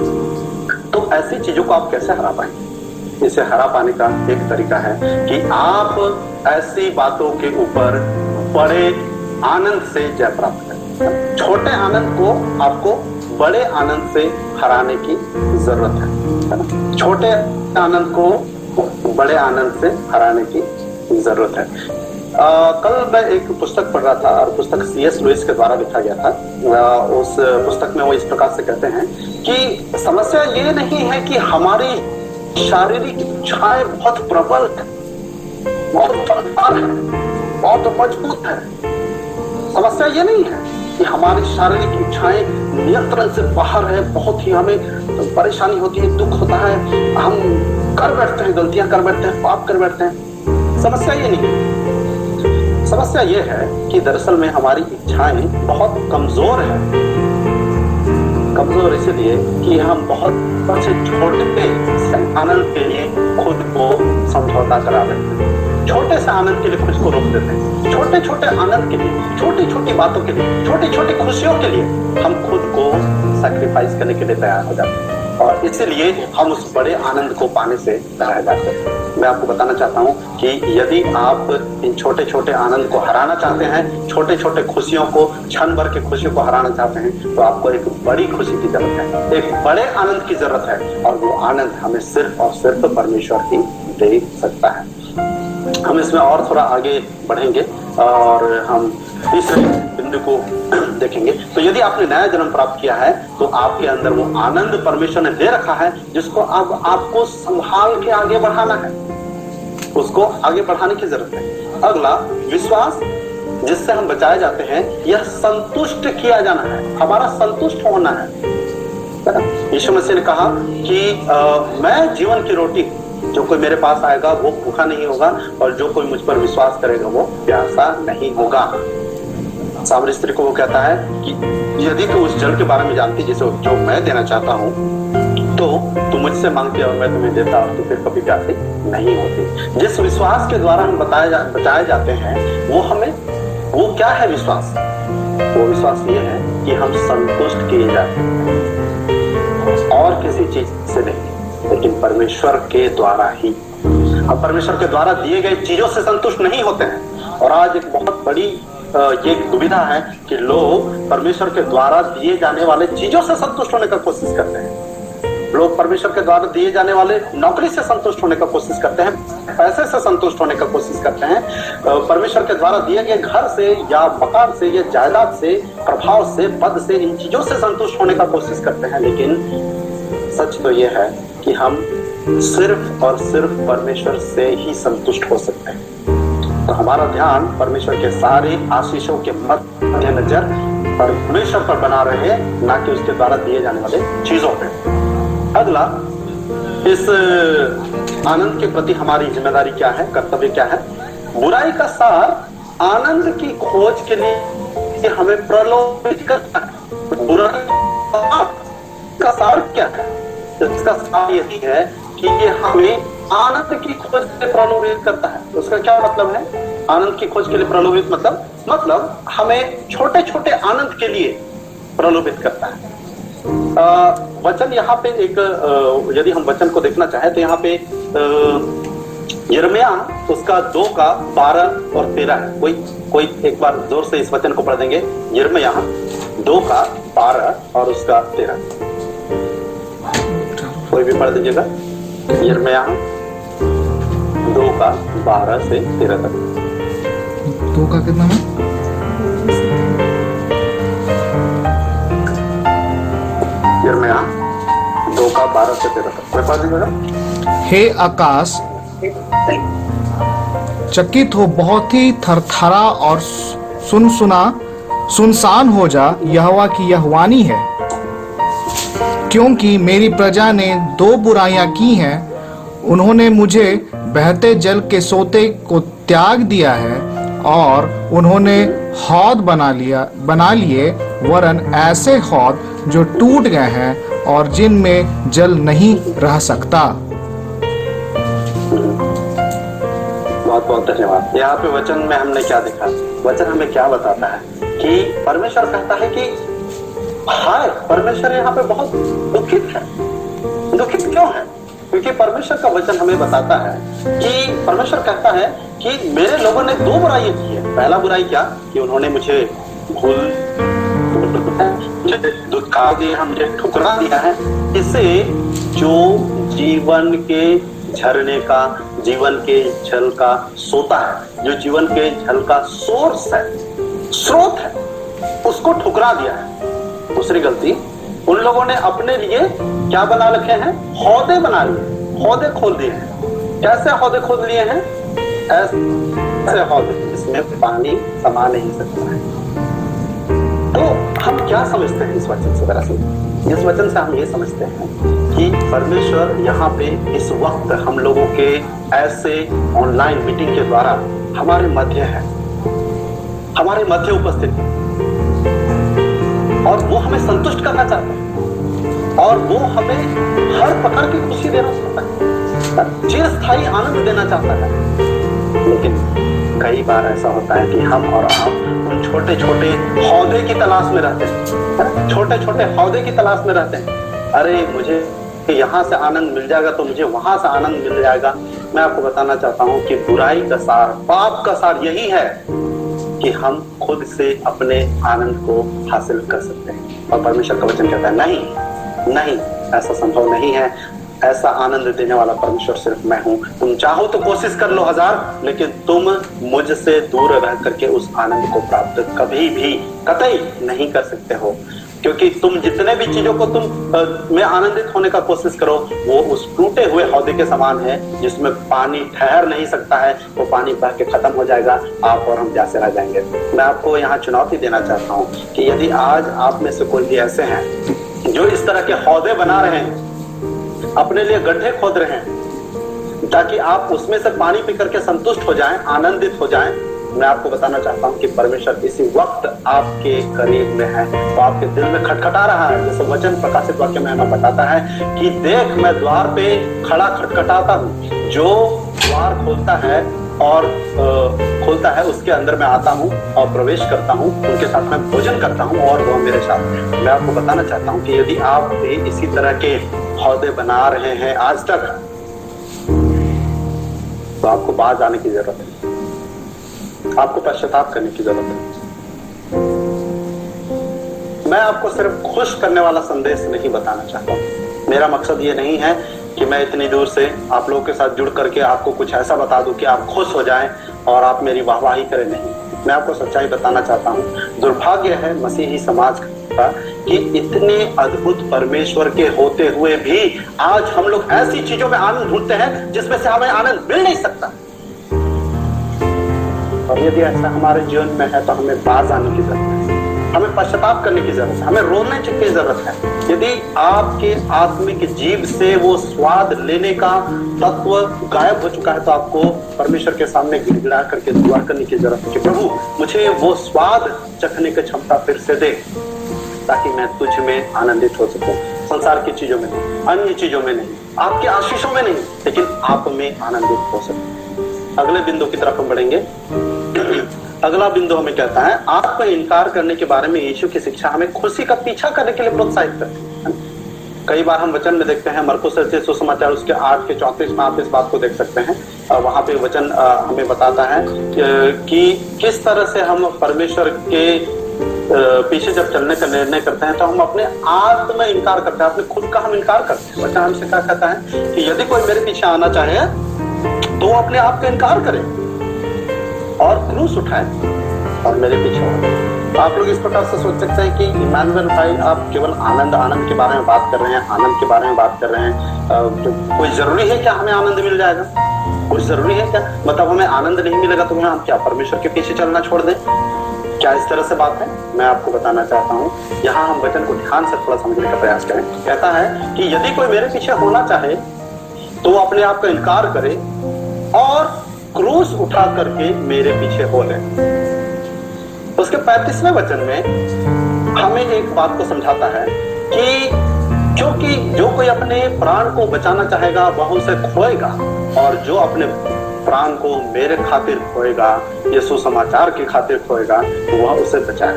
तो ऐसी चीजों को आप कैसे हरा पाएंगे? इसे हरा पाने का एक तरीका है कि आप ऐसी बातों के ऊपर बड़े आनंद से जय प्राप्त करें। छोटे आनंद को आपको बड़े आनंद से हराने की जरूरत है। छोटे आनंद को बड़े आनंद से हराने की जरूरत है। कल मैं एक पुस्तक पढ़ रहा था और पुस्तक C.S. लुइस के द्वारा लिखा गया था। उस पुस्तक में वो इस प्रकार से कहते हैं कि समस्या ये नहीं है कि हमारी शारीरिक इच्छाएं बहुत प्रबल है, बहुत बलवान है, बहुत मजबूत है। समस्या ये नहीं है कि हमारी शारीरिक इच्छाएं नियंत्रण से बाहर है, बहुत ही हमें परेशानी होती है, दुख होता है, हम कर बैठते हैं, गलतियां कर बैठते हैं, पाप कर बैठते हैं। समस्या ये नहीं है। समस्या ये है कि दरअसल में हमारी इच्छाएं बहुत कमजोर है। कमजोर इसलिए कि हम बहुत से छोटे आनंद के लिए खुद को समझौता करा देते हैं, छोटे से आनंद के लिए खुद को रोक देते हैं, छोटे छोटे आनंद के लिए, छोटी छोटी बातों के लिए, छोटी छोटी खुशियों के लिए हम खुद को सैक्रिफाइस करने के लिए तैयार हो जाते हैं और इसीलिए हम उस बड़े आनंद को पाने से रह जाते हैं। मैं आपको बताना चाहता हूँ कि यदि आप इन छोटे छोटे आनंद को हराना चाहते हैं, छोटे छोटे खुशियों को, क्षण भर की खुशियों को हराना चाहते हैं, तो आपको एक बड़ी खुशी की जरूरत है, एक बड़े आनंद की जरूरत है और वो आनंद हमें सिर्फ और सिर्फ परमेश्वर ही दे सकता है। हम इसमें और थोड़ा आगे बढ़ेंगे और हम तीसरे बिंदु को देखेंगे। तो यदि आपने नया जन्म प्राप्त किया है तो आपके अंदर वो आनंद परमेश्वर ने दे रखा है जिसको अब आपको संभाल के आगे बढ़ाना है, उसको आगे बढ़ाने की जरूरत है। अगला, विश्वास जिससे हम बचाए जाते हैं, यह संतुष्ट किया जाना है, हमारा संतुष्ट होना है। यीशु मसीह ने कहा कि मैं जीवन की रोटी, जो कोई मेरे पास आएगा वो भूखा नहीं होगा और जो कोई मुझ पर विश्वास करेगा वो प्यासा नहीं होगा। सामरी स्त्री को वो कहता है कि यदि तू उस जल के बारे में जानती जिसे जो मैं देना चाहता हूँ तो तू मुझसे मांगती और मैं तुम्हें देता और तू फिर कभी प्यासी नहीं होती। जिस विश्वास के द्वारा हम बचाए जाते हैं वो क्या है विश्वास? वो विश्वास ये है कि हम संतुष्ट किए जाते हैं और किसी चीज से नहीं, लेकिन परमेश्वर के द्वारा ही। हम परमेश्वर के द्वारा दिए गए चीजों से संतुष्ट नहीं होते हैं और आज एक बहुत बड़ी ये दुविधा है कि लोग परमेश्वर के द्वारा दिए जाने वाले चीजों से संतुष्ट होने का कोशिश करते हैं। लोग परमेश्वर के द्वारा दिए जाने वाले नौकरी से संतुष्ट होने का कोशिश करते हैं, पैसे से संतुष्ट होने का कोशिश करते हैं, परमेश्वर के द्वारा दिए गए घर से या मकान से या जायदाद से, प्रभाव से, पद से, इन चीजों से संतुष्ट होने का कोशिश करते हैं। लेकिन सच तो यह है कि हम सिर्फ और सिर्फ परमेश्वर से ही संतुष्ट हो सकते हैं। तो हमारा ध्यान परमेश्वर के सारे आशीषों के मध्य नजर परमेश्वर पर बना रहे, ना कि उसके द्वारा दिए जाने वाले चीजों पे। अगला, इस आनंद के प्रति हमारी जिम्मेदारी क्या है, कर्तव्य क्या है? बुराई का सार आनंद की खोज के लिए हमें प्रलोभित करता है। बुराई का सार क्या है? इसका सार यही है कि ये हमें आनंद की खोज के लिए प्रलोभित करता है। उसका क्या मतलब है? आनंद की खोज के लिए प्रलोभित मतलब हमें छोटे छोटे आनंद के लिए प्रलोभित करता है। वचन यहाँ पे एक, यदि हम वचन को देखना चाहें तो यहाँ पे यिर्मयाह उसका 2:12 और 13 है। कोई एक बार जोर से इस वचन को पढ़ देंगे। यिर्मयाह 2:12 और उसका 13, कोई भी पढ़ दीजिएगा। यिर्मयाह 2:12 से 13 तक। 2 का कितना है? यिर्मयाह 2:12 से 13 तक, कोई पढ़ दीजिएगा। हे आकाश चकित हो, बहुत ही थरथरा और सुनसान हो जा, यहोवा की यह वाणी है। क्योंकि मेरी प्रजा ने 2 बुराइयां की हैं, उन्होंने मुझे बहते जल के सोते को त्याग दिया है और उन्होंने हौद बना लिए, वरन ऐसे हौद जो टूट गए हैं और जिनमें जल नहीं रह सकता। बहुत बहुत धन्यवाद। यहाँ पे वचन में हमने क्या देखा? वचन हमें क्या बताता है कि परमेश्वर कहता है कि हाय, परमेश्वर यहाँ पे बहुत दुखित है। दुखित क्यों है? क्योंकि परमेश्वर का वचन हमें बताता है कि परमेश्वर कहता है कि मेरे लोगों ने 2 बुराइयां की है। पहला बुराई क्या? कि उन्होंने मुझे दुखा दिया, मुझे ठुकरा दिया है। इससे जो जीवन के झरने का, जीवन के जल का सोता है, जो जीवन के जल का सोर्स है, स्रोत है, उसको ठुकरा दिया है। दूसरी गलती, उन लोगों ने अपने लिए क्या बना रखे हैं? हौदे बना लिए, हौदे खोल दिए हैं। कैसे हौदे खोल लिए हैं? ऐसे हौदे जिसमें पानी समा नहीं सकता है। तो हम क्या समझते हैं इस वचन से? दरअसल इस वचन से हम ये समझते हैं कि परमेश्वर यहाँ पे इस वक्त हम लोगों के ऐसे ऑनलाइन मीटिंग के द्वारा हमारे मध्य है, हमारे मध्य उपस्थित है, और वो हमें संतुष्ट करना चाहता है, और वो हमें हर प्रकार की खुशी देना चाहता है, चिरस्थायी आनंद देना चाहता है। लेकिन कई बार ऐसा होता है कि हम और आप उन छोटे छोटे हौदे की तलाश में रहते हैं, छोटे छोटे हौदे की तलाश में रहते हैं। अरे मुझे यहाँ से आनंद मिल जाएगा तो मुझे वहां से आनंद मिल जाएगा। मैं आपको बताना चाहता हूँ कि बुराई का सार, पाप का सार यही है कि हम खुद से अपने आनंद को हासिल कर सकते हैं। और परमेश्वर का वचन कहता है नहीं, नहीं, ऐसा संभव नहीं है। ऐसा आनंद देने वाला परमेश्वर सिर्फ मैं हूं। तुम चाहो तो कोशिश कर लो 1000, लेकिन तुम मुझसे दूर रह करके उस आनंद को प्राप्त कभी भी कतई नहीं कर सकते हो। क्योंकि तुम जितने भी चीजों को तुम में आनंदित होने का कोशिश करो, वो उस टूटे हुए हौदे के समान है जिसमें पानी ठहर नहीं सकता है। वो पानी बह के खत्म हो जाएगा, आप और हम प्यासे रह जाएंगे। मैं आपको यहाँ चुनौती देना चाहता हूँ कि यदि आज आप में से कोई भी ऐसे हैं जो इस तरह के हौदे बना रहे हैं, अपने लिए गड्ढे खोद रहे हैं ताकि आप उसमें से पानी पी करके संतुष्ट हो जाएं, आनंदित हो जाएं, मैं आपको बताना चाहता हूं कि परमेश्वर इसी वक्त आपके करीब में है, तो आपके दिल में खटखटा रहा है। जैसे वचन प्रकाशित वाक्य में हमें बताता है कि देख मैं द्वार पे खड़ा खटखटाता हूँ, जो द्वार खोलता है और खोलता है उसके अंदर मैं आता हूँ और प्रवेश करता हूँ, उनके साथ मैं भोजन करता हूँ और वो मेरे साथ। मैं आपको बताना चाहता हूँ कि यदि आप भी इसी तरह के हौदे बना रहे हैं आज तक, तो आपको बाहर आने की जरूरत है, आपको पश्चाताप करने की जरूरत है। मैं आपको सिर्फ खुश करने वाला संदेश नहीं बताना चाहता हूँ। मेरा मकसद ये नहीं है कि मैं इतनी दूर से आप लोगों के साथ जुड़ करके आपको कुछ ऐसा बता दूं कि आप खुश हो जाएं और आप मेरी वाहवाही करें। नहीं, मैं आपको सच्चाई बताना चाहता हूँ। दुर्भाग्य है मसीही समाज का कि इतने अद्भुत परमेश्वर के होते हुए भी आज हम लोग ऐसी चीजों में आनंद ढूंढते हैं जिसमें से हमें आनंद मिल नहीं सकता। और यदि ऐसा हमारे जीवन में है तो हमें बाज आने की जरूरत है, हमें पश्चाताप करने की जरूरत है, हमें रोने की जरूरत है। यदि आपके आत्मिक जीव से वो स्वाद लेने का तत्व गायब हो चुका है तो आपको परमेश्वर के सामने गिड़गिड़ा करके दुआ करने की जरूरत है कि प्रभु मुझे वो स्वाद चखने की क्षमता फिर से दे, ताकि मैं तुझ में आनंदित हो सकूं। संसार की चीजों में नहीं, अन्य चीजों में नहीं, आपके आशीषों में नहीं, लेकिन आप में आनंदित हो सकूं। अगले बिंदु की तरफ हम बढ़ेंगे। अगला बिंदु हमें कहता है आपको इनकार करने के बारे में यीशु की शिक्षा हमें खुशी का पीछा करने के लिए प्रोत्साहित करती है। कई बार हम वचन में देखते हैं, मरकुस रचित सुसमाचार उसके 8 के 34 में आप इस बात को देख सकते हैं। वहां पे वचन हमें बताता है कि किस तरह से हम परमेश्वर के पीछे जब चलने का निर्णय करते हैं तो हम अपने आत्म इनकार करते हैं, अपने खुद का हम इनकार करते हैं। वचन हमसे क्या कहता है कि यदि कोई मेरे पीछे आना चाहे तो वो अपने आप का इनकार करे और क्रूस उठाए और मेरे पीछे हो। आप लोग इस प्रकार से सोच सकते हैं कि इमानुएल भाई आप केवल आनंद के बारे में बात कर रहे हैं, आनंद के बारे में बात कर रहे हैं, तो कोई जरूरी है क्या हमें आनंद मिल जाएगा? कुछ जरूरी है क्या? मतलब हमें आनंद नहीं मिलेगा तो हम क्या परमेश्वर के पीछे चलना छोड़ दें? क्या इस तरह से बात है? मैं आपको बताना चाहता हूँ, यहाँ हम वचन को ध्यान से थोड़ा समझने का प्रयास करें। कहता है कि यदि कोई मेरे पीछे होना चाहे तो वो अपने आप का इनकार करे और क्रूस उठा करके मेरे पीछे हो ले। उसके 35वें वचन में हमें एक बात को समझाता है कि क्योंकि जो कोई अपने प्राण को बचाना चाहेगा वह उसे खोएगा, और जो अपने प्राण को मेरे खातिर खोएगा, ये सुसमाचार की खातिर खोएगा, तो वह उसे बचाए।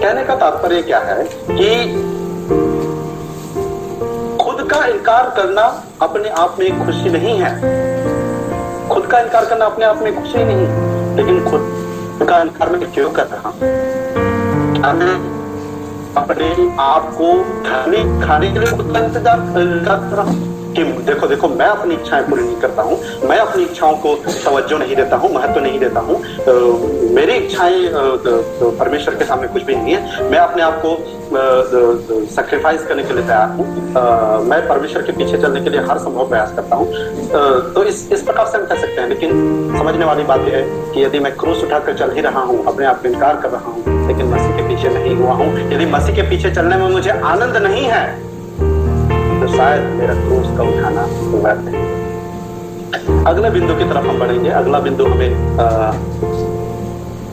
कहने का तात्पर्य क्या है कि खुद का इनकार करना अपने आप में एक खुशी नहीं है। खुद का इनकार करना अपने आप में खुशी नहीं, लेकिन खुद का इनकार मैं क्यों कर रहा हूं? क्या मैं अपने आप को धनी खाने के लिए खुद का इंतजार कर रहा हूं कि देखो मैं अपनी इच्छाएं पूरी नहीं करता हूं, मैं अपनी इच्छाओं को तवज्जो नहीं देता हूं, महत्व नहीं देता हूं, मेरी इच्छाएं परमेश्वर के सामने कुछ भी नहीं है, मैं अपने आप को सैक्रिफाइस करने के लिए तैयार हूं, मैं परमेश्वर के पीछे चलने के लिए हर संभव प्रयास करता हूं। तो इस प्रकार से हम कह सकते हैं। लेकिन समझने वाली बात यह है कि यदि मैं क्रूस उठाकर चल ही रहा हूं, अपने आप को इनकार कर रहा हूं, लेकिन मसीह के पीछे नहीं हुआ हूं, यदि मसीह के पीछे चलने में मुझे आनंद नहीं है, तो शायद मेरा क्रूस का उठाना व्यर्थ है। अगले बिंदु की तरफ हम बढ़ेंगे। अगला बिंदु हमें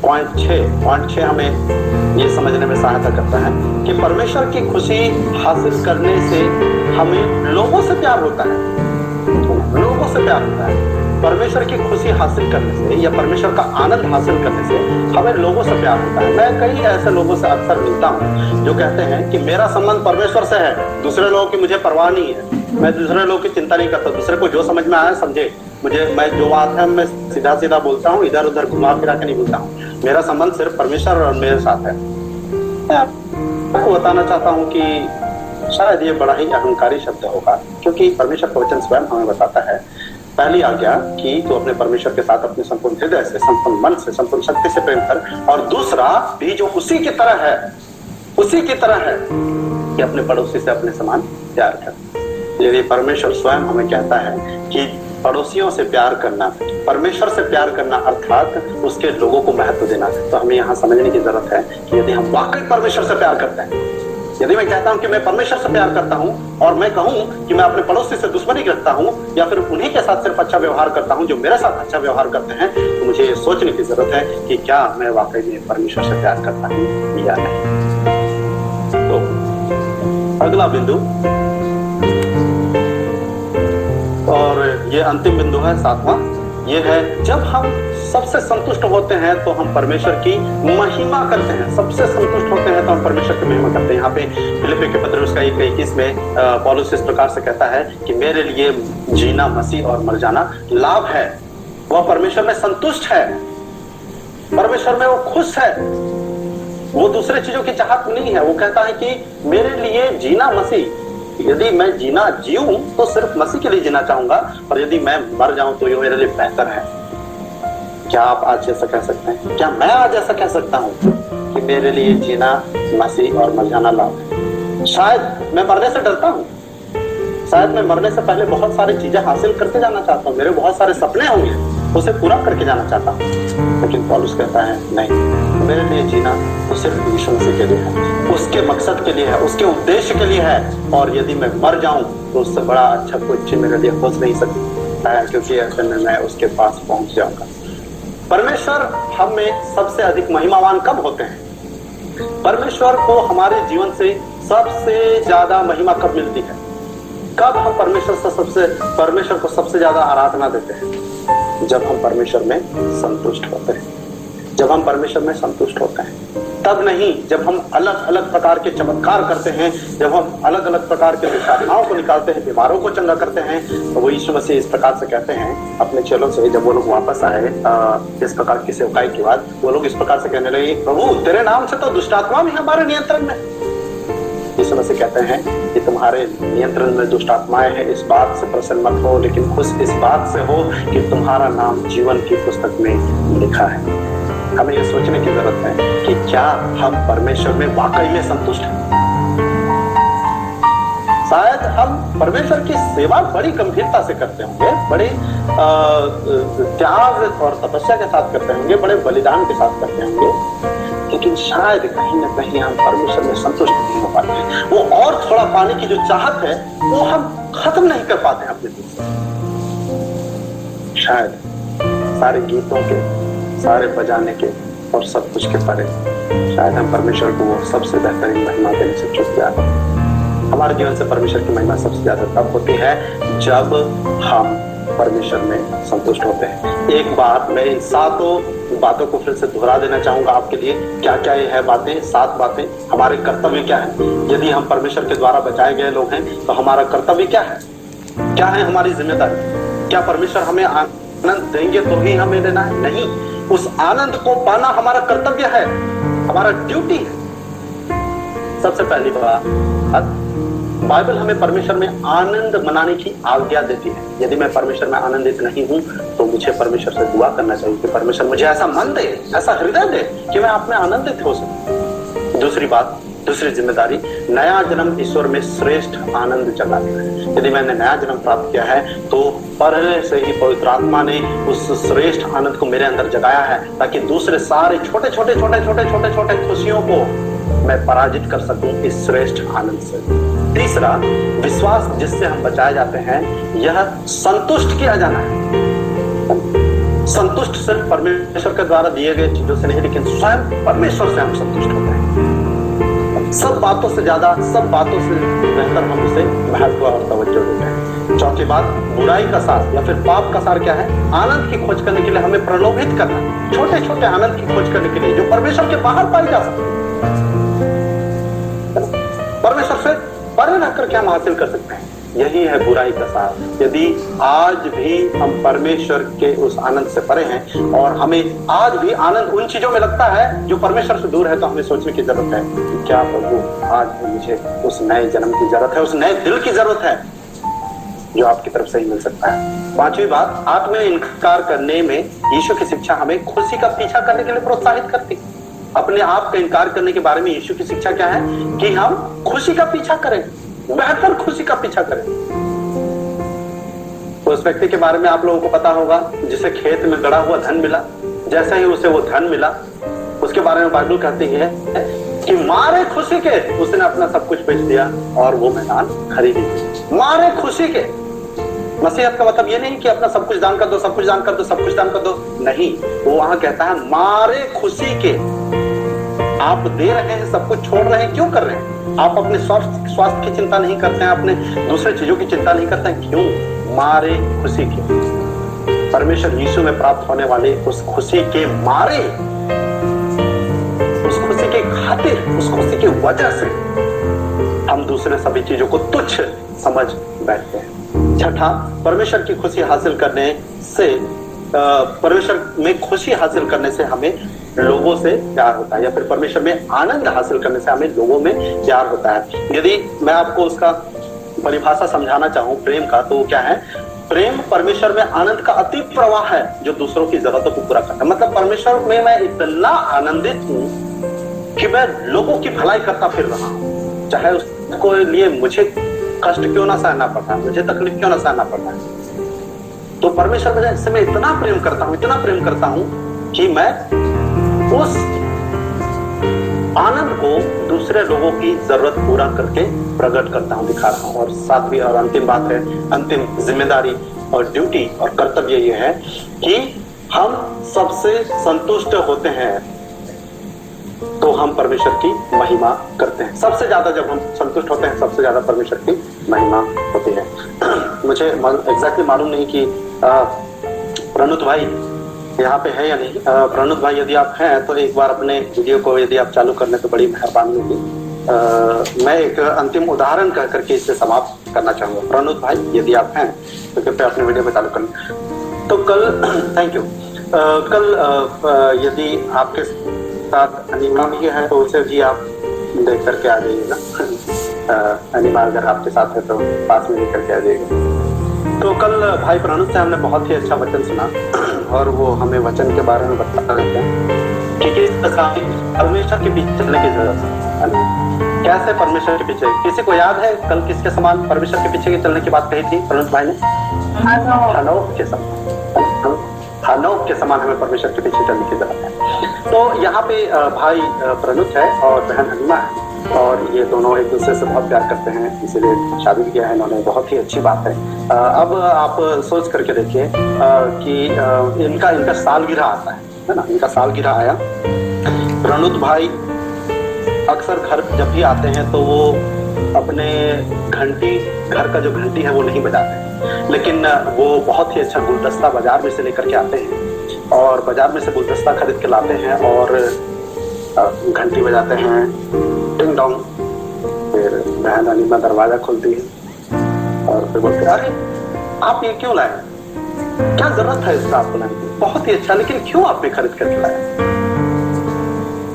पॉइंट 6 हमें ये समझने में सहायता करता है कि परमेश्वर की खुशी हासिल करने से हमें लोगों से प्यार होता है। लोगों से प्यार होता है। परमेश्वर की खुशी हासिल करने से या परमेश्वर का आनंद हासिल करने से हमें लोगों से प्यार होता है। मैं कई ऐसे लोगों से अक्सर मिलता हूँ जो कहते हैं कि मेरा संबंध परमेश्वर से है, दूसरे लोगों की मुझे परवाह नहीं है, मैं दूसरे लोगों की चिंता नहीं करता, दूसरे को जो समझ में आया समझे, मैं जो बात है मैं सीधा बोलता हूँ, इधर उधर घुमा फिरा के नहीं बोलता हूँ, मेरा संबंध सिर्फ परमेश्वर और मेरे साथ है। मैं आपको बताना चाहता हूँ कि शायद ये बड़ा ही अहंकारी शब्द होगा, क्योंकि परमेश्वर का वचन स्वयं हमें बताता है, पहली आज्ञा कि तू अपने परमेश्वर के साथ अपने संपूर्ण हृदय से, संपूर्ण मन से, संपूर्ण शक्ति से प्रेम कर, और दूसरा भी जो उसी की तरह है कि अपने पड़ोसी से अपने समान प्यार कर। यदि परमेश्वर स्वयं हमें कहता है कि पड़ोसियों से प्यार करना, परमेश्वर से प्यार करना अर्थात उसके लोगों को महत्व देना, तो हमें यहाँ समझने की जरूरत है कि यदि हम वाकई परमेश्वर से प्यार करते हैं, यदि मैं कहता हूं कि मैं परमेश्वर से प्यार करता हूं और मैं कहूं कि मैं अपने पड़ोसी से दुश्मनी रखता हूं या फिर उन्हीं के साथ सिर्फ अच्छा व्यवहार करता हूं जो मेरे साथ अच्छा व्यवहार करते हैं, तो मुझे ये सोचने की जरूरत है कि क्या मैं वाकई में परमेश्वर से प्यार करता हूं या नहीं। तो अगला बिंदु और ये अंतिम बिंदु है 7वां, ये है जब हम सबसे संतुष्ट होते हैं तो हम परमेश्वर की महिमा करते हैं। सबसे संतुष्ट होते हैं तो हम परमेश्वर की महिमा करते हैं। यहाँ पे फिलिप्पी के पत्र उसका 1:21 में पौलुस इस प्रकार से कहता है कि मेरे लिए जीना मसीह और मर जाना लाभ है। वह परमेश्वर में संतुष्ट है, परमेश्वर में वो खुश है, वो दूसरे चीजों की चाहत नहीं है। वो कहता है कि मेरे लिए जीना मसीह, यदि मैं जीऊं तो सिर्फ मसीह के लिए जीना चाहूंगा, और यदि मैं मर जाऊं तो ये मेरे लिए बेहतर है। क्या आप आज ऐसा कह सकते हैं? क्या मैं आज ऐसा कह सकता हूं कि मेरे लिए जीना मसीह और मर जाना लाभ है? शायद मैं मरने से डरता हूं, शायद मैं मरने से पहले बहुत सारी चीजें हासिल करके जाना चाहता हूं, मेरे बहुत सारे सपने होंगे, उसे पूरा करके जाना चाहता हूं। लेकिन पौलुस कहता है नहीं, मेरे लिए जीना तो सिर्फ यीशु मसीह के लिए है, उसके मकसद के लिए है, उसके उद्देश्य के लिए है। और यदि मैं मर जाऊं तो उससे बड़ा अच्छा कुछ मेरे लिए हो नहीं सकता है, क्योंकि ऐसे में मैं उसके पास पहुंच जाऊंगा। परमेश्वर हम में सबसे अधिक महिमावान कब होते हैं? परमेश्वर को हमारे जीवन से सबसे ज्यादा महिमा कब मिलती है? कब हम परमेश्वर को सबसे ज्यादा आराधना देते हैं? जब हम परमेश्वर में संतुष्ट होते हैं। जब हम परमेश्वर में संतुष्ट होते हैं तब नहीं, जब हम अलग अलग प्रकार के चमत्कार करते हैं, जब हम अलग अलग प्रकार के दुष्टात्माओं को निकालते हैं, बीमारों को चंगा करते हैं, तो वो यीशु मसीह इस प्रकार से कहते हैं अपने चेलों से, जब वो लोग वापस आए इस प्रकार की सेवकाई के बाद, वो लोग इस प्रकार से कहने लगे, प्रभु तेरे नाम से तो दुष्टात्मा भी हमारे नियंत्रण में। यीशु मसीह कहते हैं कि तुम्हारे नियंत्रण में दुष्टात्माएं हैं, इस बात से प्रसन्न मत हो, लेकिन खुश इस बात से हो कि तुम्हारा नाम जीवन की पुस्तक में लिखा है। हमें यह सोचने की जरूरत है कि क्या हम परमेश्वर में वाकई में संतुष्ट हैं? शायद हम परमेश्वर की सेवा बड़ी गंभीरता से करते होंगे, बड़े त्याग और तपस्या के साथ करते होंगे, बड़े बलिदान के साथ करते होंगे, लेकिन शायद कहीं न कहीं हम परमेश्वर में संतुष्ट नहीं हो पाते हैं। वो और थोड़ा पाने की जो चाहत है वो हम खत्म नहीं कर पाते हैं अपने दिल से। शायद सारे गीतों के, सारे बजाने के और सब कुछ के परे शायद हम परमेश्वर को वो सबसे बेहतरीन महिमा देने से चूक जाते हैं। हमारे जीवन से परमेश्वर की महिमा सबसे ज्यादा तब होती है जब हम परमेश्वर में संतुष्ट होते हैं, एक बार मैं इन 7 बातों को फिर से दोहरा देना चाहूंगा आपके लिए। क्या क्या ये है बातें? 7 बातें। हमारे कर्तव्य क्या है? यदि हम परमेश्वर के द्वारा बचाए गए लोग हैं तो हमारा कर्तव्य क्या है? क्या है हमारी जिम्मेदारी? क्या परमेश्वर हमें आनंद देंगे तो ही हमें लेना है? नहीं, उस आनंद को पाना हमारा कर्तव्य है, हमारा ड्यूटी है। सबसे पहली बात, बाइबल हमें परमेश्वर में आनंद मनाने की आज्ञा देती है। यदि मैं परमेश्वर में आनंदित नहीं हूं तो मुझे परमेश्वर से दुआ करना चाहिए कि परमेश्वर मुझे ऐसा मन दे, ऐसा हृदय दे कि मैं आप में आनंदित हो सकूं। दूसरी बात, दूसरी जिम्मेदारी, नया जन्म ईश्वर में श्रेष्ठ आनंद जगाता है। यदि मैंने नया जन्म प्राप्त किया है तो पहले से ही पवित्र आत्मा ने उस श्रेष्ठ आनंद को मेरे अंदर जगाया है ताकि दूसरे सारे छोटे छोटे छोटे छोटे छोटे छोटे खुशियों को मैं पराजित कर सकूं इस श्रेष्ठ आनंद से। तीसरा, विश्वास जिससे हम बचाए जाते हैं, यह संतुष्ट किया जाना है। संतुष्ट सिर्फ परमेश्वर के द्वारा दिए गए चीजों से नहीं, लेकिन स्वयं परमेश्वर से हम संतुष्ट होते हैं। सब बातों से ज्यादा, सब बातों से बेहतर हम उसे महत्व और तवज्जो देते हैं। चौथी बात, बुराई का सार या फिर पाप का सार क्या है? आनंद की खोज करने के लिए हमें प्रलोभित करना, छोटे छोटे आनंद की खोज करने के लिए जो परमेश्वर के बाहर पाई जा सकती है। परमेश्वर से परे रहकर क्या हम हासिल कर सकते हैं? यही है बुराई का सार। यदि आज भी हम परमेश्वर के उस आनंद से परे हैं और हमें आज भी आनंद उन चीजों में लगता है जो परमेश्वर से दूर है, तो हमें सोचने की जरूरत है कि क्या प्रभु आज भी मुझे उस नए जन्म की जरूरत है, उस नए दिल की जरूरत है जो आपकी तरफ से ही मिल सकता है। पांचवी बात, आत्म इनकार करने में यीशु की शिक्षा हमें खुशी का पीछा करने के लिए प्रोत्साहित करती है। अपने आप का इनकार करने के बारे में यीशु की शिक्षा क्या है? कि हम खुशी का पीछा करें, बेहतर खुशी का पीछा करें। उस व्यक्ति के बारे में आप लोगों को पता होगा जिसे खेत में गड़ा हुआ धन मिला। जैसे ही उसे वो धन मिला, उसके बारे में बाइबल कहती है कि मारे खुशी के उसने अपना सब कुछ बेच दिया और वो मैदान खरीद लिया। मारे खुशी के। मसीहत का मतलब ये नहीं कि अपना सब कुछ दान कर दो, सब कुछ दान कर दो, सब कुछ दान कर दो, नहीं। वो वहां कहता है मारे खुशी के। आप दे रहे हैं, सब कुछ छोड़ रहे हैं, क्यों कर रहे हैं? आप अपने स्वास्थ्य की चिंता नहीं करते हैं, अपने दूसरे चीजों की चिंता नहीं करते हैं, क्यों? मारे खुशी के। परमेश्वर यीशु में प्राप्त होने वाले उस खुशी के मारे, उस खुशी के खातिर, उस खुशी की वजह से हम दूसरे सभी चीजों को तुच्छ समझ बैठते हैं। छठा, परमेश्वर की खुशी हासिल करने से, परमेश्वर में खुशी हासिल करने से हमें लोगों से प्यार होता है, या फिर परमेश्वर में आनंद हासिल करने से हमें लोगों में प्यार होता है। यदि मैं आपको उसका परिभाषा समझाना चाहूं प्रेम का, तो क्या है? प्रेम परमेश्वर में आनंद का अति प्रवाह है जो दूसरों की जरूरतों को पूरा करता है। मतलब परमेश्वर में मैं इतना आनंदित हूं कि मैं लोगों की भलाई करता फिर रहा हूं, चाहे उसको लिए मुझे कष्ट क्यों ना सहना पड़ता है, मुझे तकलीफ क्यों ना सहना पड़ता है। तो परमेश्वर से मैं इतना प्रेम करता हूं, इतना प्रेम करता हूं कि मैं उस आनंद को दूसरे लोगों की जरूरत पूरा करके प्रकट करता हूं, दिखा रहा हूं। और सातवीं और अंतिम बात है, अंतिम जिम्मेदारी और ड्यूटी और कर्तव्य ये है कि हम सबसे संतुष्ट होते हैं तो हम परमेश्वर की महिमा करते हैं। सबसे ज्यादा जब हम संतुष्ट होते हैं, सबसे ज्यादा परमेश्वर की महिमा होती है। मुझे एग्जैक्टली मालूम नहीं कि प्रणुत भाई यहाँ पे है या नहीं। प्रणुत भाई यदि आप हैं तो एक बार अपने वीडियो को यदि आप चालू कर लें तो बड़ी मेहरबानी होगी। मैं एक अंतिम उदाहरण कह करके इसे समाप्त करना चाहूंगा। प्रणुत भाई यदि आप हैं तो कृपया अपने वीडियो को चालू कर लें। तो कल थैंक यू। कल यदि आपके साथ अनिमा भी है तो उसे भी आप देख करके आ जाइएगा। अनिमा अगर आपके साथ है तो पास में लेकर के आ जाइएगा। तो कल भाई प्रणुत से हमने बहुत ही अच्छा वचन सुना और वो हमें वचन के बारे में बता रहे थे कि किस तरह परमेश्वर के पीछे चलने की जरूरत है। कैसे परमेश्वर के पीछे? किसी को याद है कल किसके समान परमेश्वर के पीछे चलने की बात कही थी प्रणुत भाई ने? हनोक के समान। हनोक के समान हमें परमेश्वर के पीछे चलने की जरूरत है। तो यहाँ पे भाई प्रणुत है और बहन अनिमा है और ये दोनों एक दूसरे से बहुत प्यार करते हैं, इसीलिए शादी किया है इन्होंने। बहुत ही अच्छी बात है। अब आप सोच करके देखिए कि इनका सालगिरह आता है ना, इनका सालगिरह आया। प्रणुत भाई अक्सर घर जब भी आते हैं तो वो अपने घंटी, घर का जो घंटी है वो नहीं बजाते, लेकिन वो बहुत ही अच्छा गुलदस्ता बाजार में से लेकर के आते हैं और बाजार में से गुलदस्ता खरीद के लाते हैं और घंटी बजाते हैं, टिंग डोंग। फिर बहन अनीमा दरवाजा खोलती है और फिर बोलते हैं, अरे आप ये क्यों लाए, क्या जरूरत है इसका आपको लाने की, बहुत ही अच्छा, लेकिन क्यों आपने खरीद करके लाया?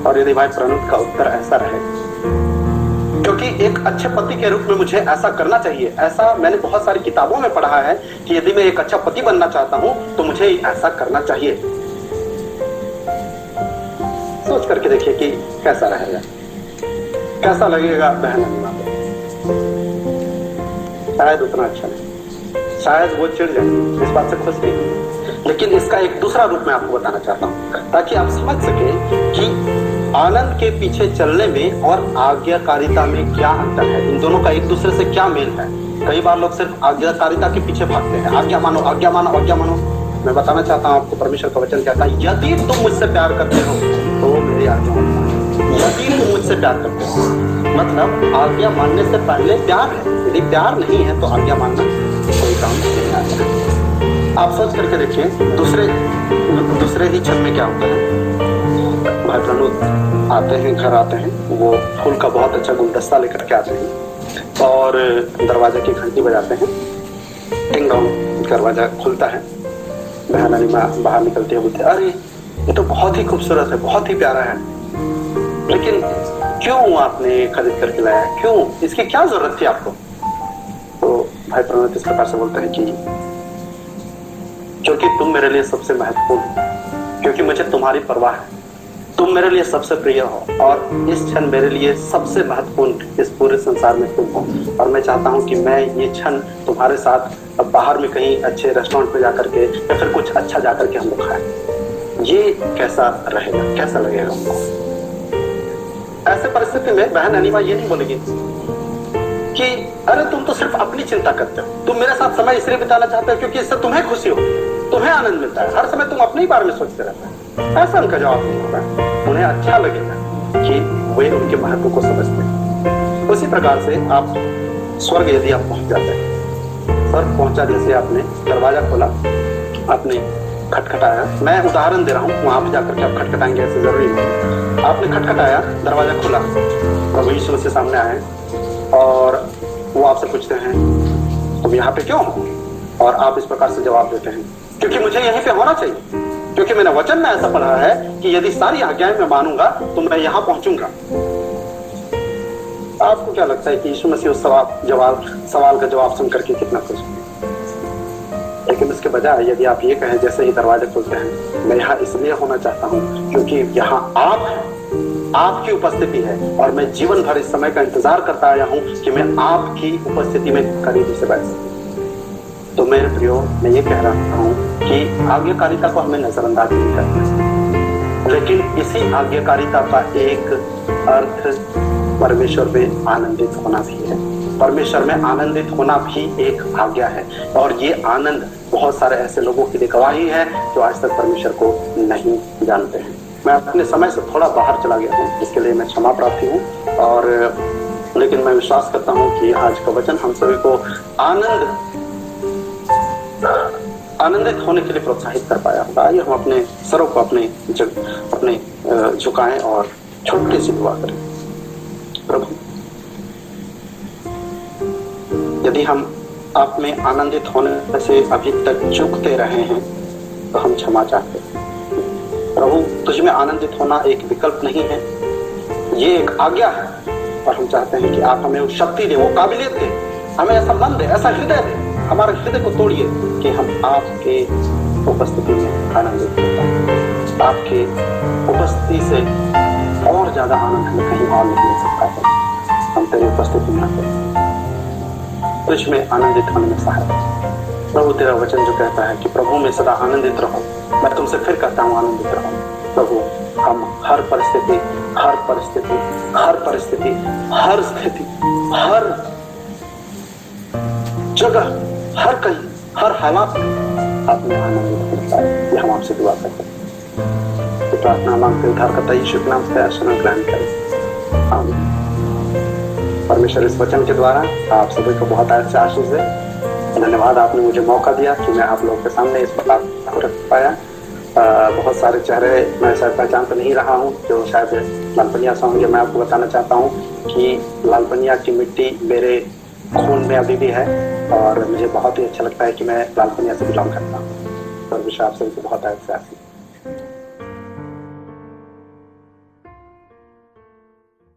और यदि भाई प्रणुत का उत्तर ऐसा रहे, क्योंकि एक अच्छे पति के रूप में मुझे ऐसा करना चाहिए, ऐसा मैंने बहुत सारी किताबों में पढ़ा है कि यदि मैं एक अच्छा पति बनना चाहता हूं तो मुझे ऐसा करना चाहिए। सोच करके देखिए कि कैसा रहेगा, कैसा लगेगा बहन अनीमा को? शायद उतना अच्छा नहीं, शायद वो चिढ़ जाए, इस बात से खुश नहीं। लेकिन इसका एक दूसरा रूप मैं आपको बताना चाहता हूं ताकि आप समझ सके कि आनंद के पीछे चलने में और आज्ञाकारिता में क्या अंतर है, इन दोनों का एक दूसरे से क्या मेल है। कई बार लोग सिर्फ आज्ञाकारिता के पीछे भागते हैं, आज्ञा मानो, आज्ञा मानो, आज्ञा मानो। मैं बताना चाहता हूं आपको, परमेश्वर का वचन कहता है, यदि तुम मुझसे प्यार करते हो तो मेरी आज्ञा मानो। यदि तुम मुझसे प्यार करते हो मतलब आज्ञा मानने से पहले प्यार है, यदि प्यार नहीं है तो आज्ञा मानना कोई काम नहीं आता। आप सोच करके देखिए, दूसरे ही छत में क्या होता है, भाई प्रणुत आते हैं, घर आते हैं, वो फूल का बहुत अच्छा गुलदस्ता लेकर के आते हैं और दरवाजे की घंटी बजाते हैं, टिंग डोंग, दरवाजा खुलता है, बहन अनीमा बाहर निकलती है, बोलते अरे ये तो बहुत ही खूबसूरत है, बहुत ही प्यारा है, लेकिन क्यों आपने खरीद करके लाया, क्यों, इसकी क्या जरूरत थी आपको? तो भाई प्रणुत इस प्रकार से बोलते हैं कि क्योंकि तुम मेरे लिए सबसे महत्वपूर्ण, क्योंकि मुझे तुम्हारी परवाह है, तुम मेरे लिए सबसे प्रिय हो और इस क्षण मेरे लिए सबसे महत्वपूर्ण इस पूरे संसार में तुम हो, और मैं चाहता हूं कि मैं ये क्षण तुम्हारे साथ बाहर में कहीं अच्छे रेस्टोरेंट पे जाकर के या फिर कुछ अच्छा जाकर के हम लोग खाएं। ये कैसा रहेगा, कैसा लगेगा हमको? ऐसे परिस्थिति में बहन अनीमा ये नहीं बोलेगी कि अरे तुम तो सिर्फ अपनी चिंता करते हो, तुम मेरे साथ समय इसलिए बिताना चाहते हो क्योंकि इससे तुम्हें खुशी हो, तुम्हें आनंद मिलता है, हर समय तुम अपने ही बारे में सोचते रहते हो। ऐसा उनका जवाब नहीं होगा, उन्हें अच्छा लगेगा कि वे उनके महत्व को समझते हैं। उसी प्रकार से आप स्वर्ग यदि आप पहुंच जाते हैं, स्वर्ग पहुंच जाने से आपने दरवाजा खोला, आपने खटखटाया, मैं उदाहरण दे रहा हूँ, वहां पर जाकर के आप खटखटाएंगे ऐसे जरूरी नहीं, आपने खटखटाया, दरवाजा खुला, प्रभु यीशु मसीह सामने आए और वो आपसे पूछते हैं तुम यहाँ पे क्यों हो, और आप इस प्रकार से जवाब देते हैं क्योंकि मुझे यहीं पे होना चाहिए, क्योंकि मैंने वचन में ऐसा पढ़ा है कि यदि सारी आज्ञाएं मैं मानूंगा तो मैं यहाँ पहुंचूंगा। आपको क्या लगता है कि यीशु मसीह उस सवाल का जवाब सुन करके कितना खुश हुए? लेकिन उसके बजाय यदि आप ये कहें जैसे ही दरवाजे खुलते हैं, मैं यहाँ इसलिए होना चाहता हूँ क्योंकि यहाँ आप हैं, आपकी उपस्थिति है और मैं जीवन भर इस समय का इंतजार करता आया हूँ कि मैं आपकी उपस्थिति में करीबी से बैठ सकूं। तो मेरे प्रियो, मैं ये कह रहा हूँ कि आज्ञाकारिता को हमें नजरअंदाज नहीं करना, लेकिन इसी आज्ञाकारिता का एक अर्थ परमेश्वर में आनंदित होना भी है। परमेश्वर में आनंदित होना भी एक आज्ञा है और ये आनंद बहुत सारे ऐसे लोगों की गवाही है जो आज तक परमेश्वर को नहीं जानते हैं। मैं अपने समय से थोड़ा बाहर चला गया हूँ, इसके लिए मैं क्षमा प्रार्थी हूँ, और लेकिन मैं विश्वास करता हूँ कि आज का वचन हम सभी को आनंदित होने के लिए प्रोत्साहित कर पाया होगा। आइए हम अपने सरों को अपने झुकाएं और छोटी सी दुआ करें। प्रभु, यदि हम आप में आनंदित होने से अभी तक चूकते रहे हैं तो हम क्षमा चाहते हैं। प्रभु, तुझ में आनंदित होना एक विकल्प नहीं है, ये एक आज्ञा है, और हम चाहते हैं कि आप हमें वो शक्ति दे, वो काबिलियत दे, हमें ऐसा मन दे, ऐसा हृदय दे, हमारे हृदय को तोड़िए कि हम आपके उपस्थिति में आनंदित होता है। आपके उपस्थिति से और ज्यादा आनंद हमें कहीं और नहीं मिल सकता है। हम तेरी उपस्थिति में आते हैं, तुझ में आनंदित होने में सहायता। प्रभु, तेरा वचन जो कहता है कि प्रभु में सदा आनंदित रहो, मैं तुमसे फिर कहता हूँ आनंदित रहो। प्रभु, हम हर परिस्थिति, हर परिस्थिति, हर परिस्थिति, हर स्थिति, हर जगह, हर कहीं, हर हालात में अपने आनंदित होता है, ये हम आपसे दुआ करते हैं। तो प्रार्थना मांगते उद्धारकर्ता यीशु के नाम से आशीर्वाद ग्रहण करें, आमीन। परमेश्वर इस वचन के द्वारा आप सभी को बहुत अच्छे आशीष दे। धन्यवाद, आपने मुझे मौका दिया कि मैं आप लोगों के सामने इस बात को रख पाया। बहुत सारे चेहरे मैं शायद पहचान तो नहीं रहा हूँ जो शायद लालपनिया से होंगे। मैं आपको बताना चाहता हूँ कि लालपनिया की मिट्टी मेरे खून में अभी भी है और मुझे बहुत ही अच्छा लगता है कि मैं लालपनिया से बिलोंग करता हूँ। और विश्व आप सभी को बहुत अच्छा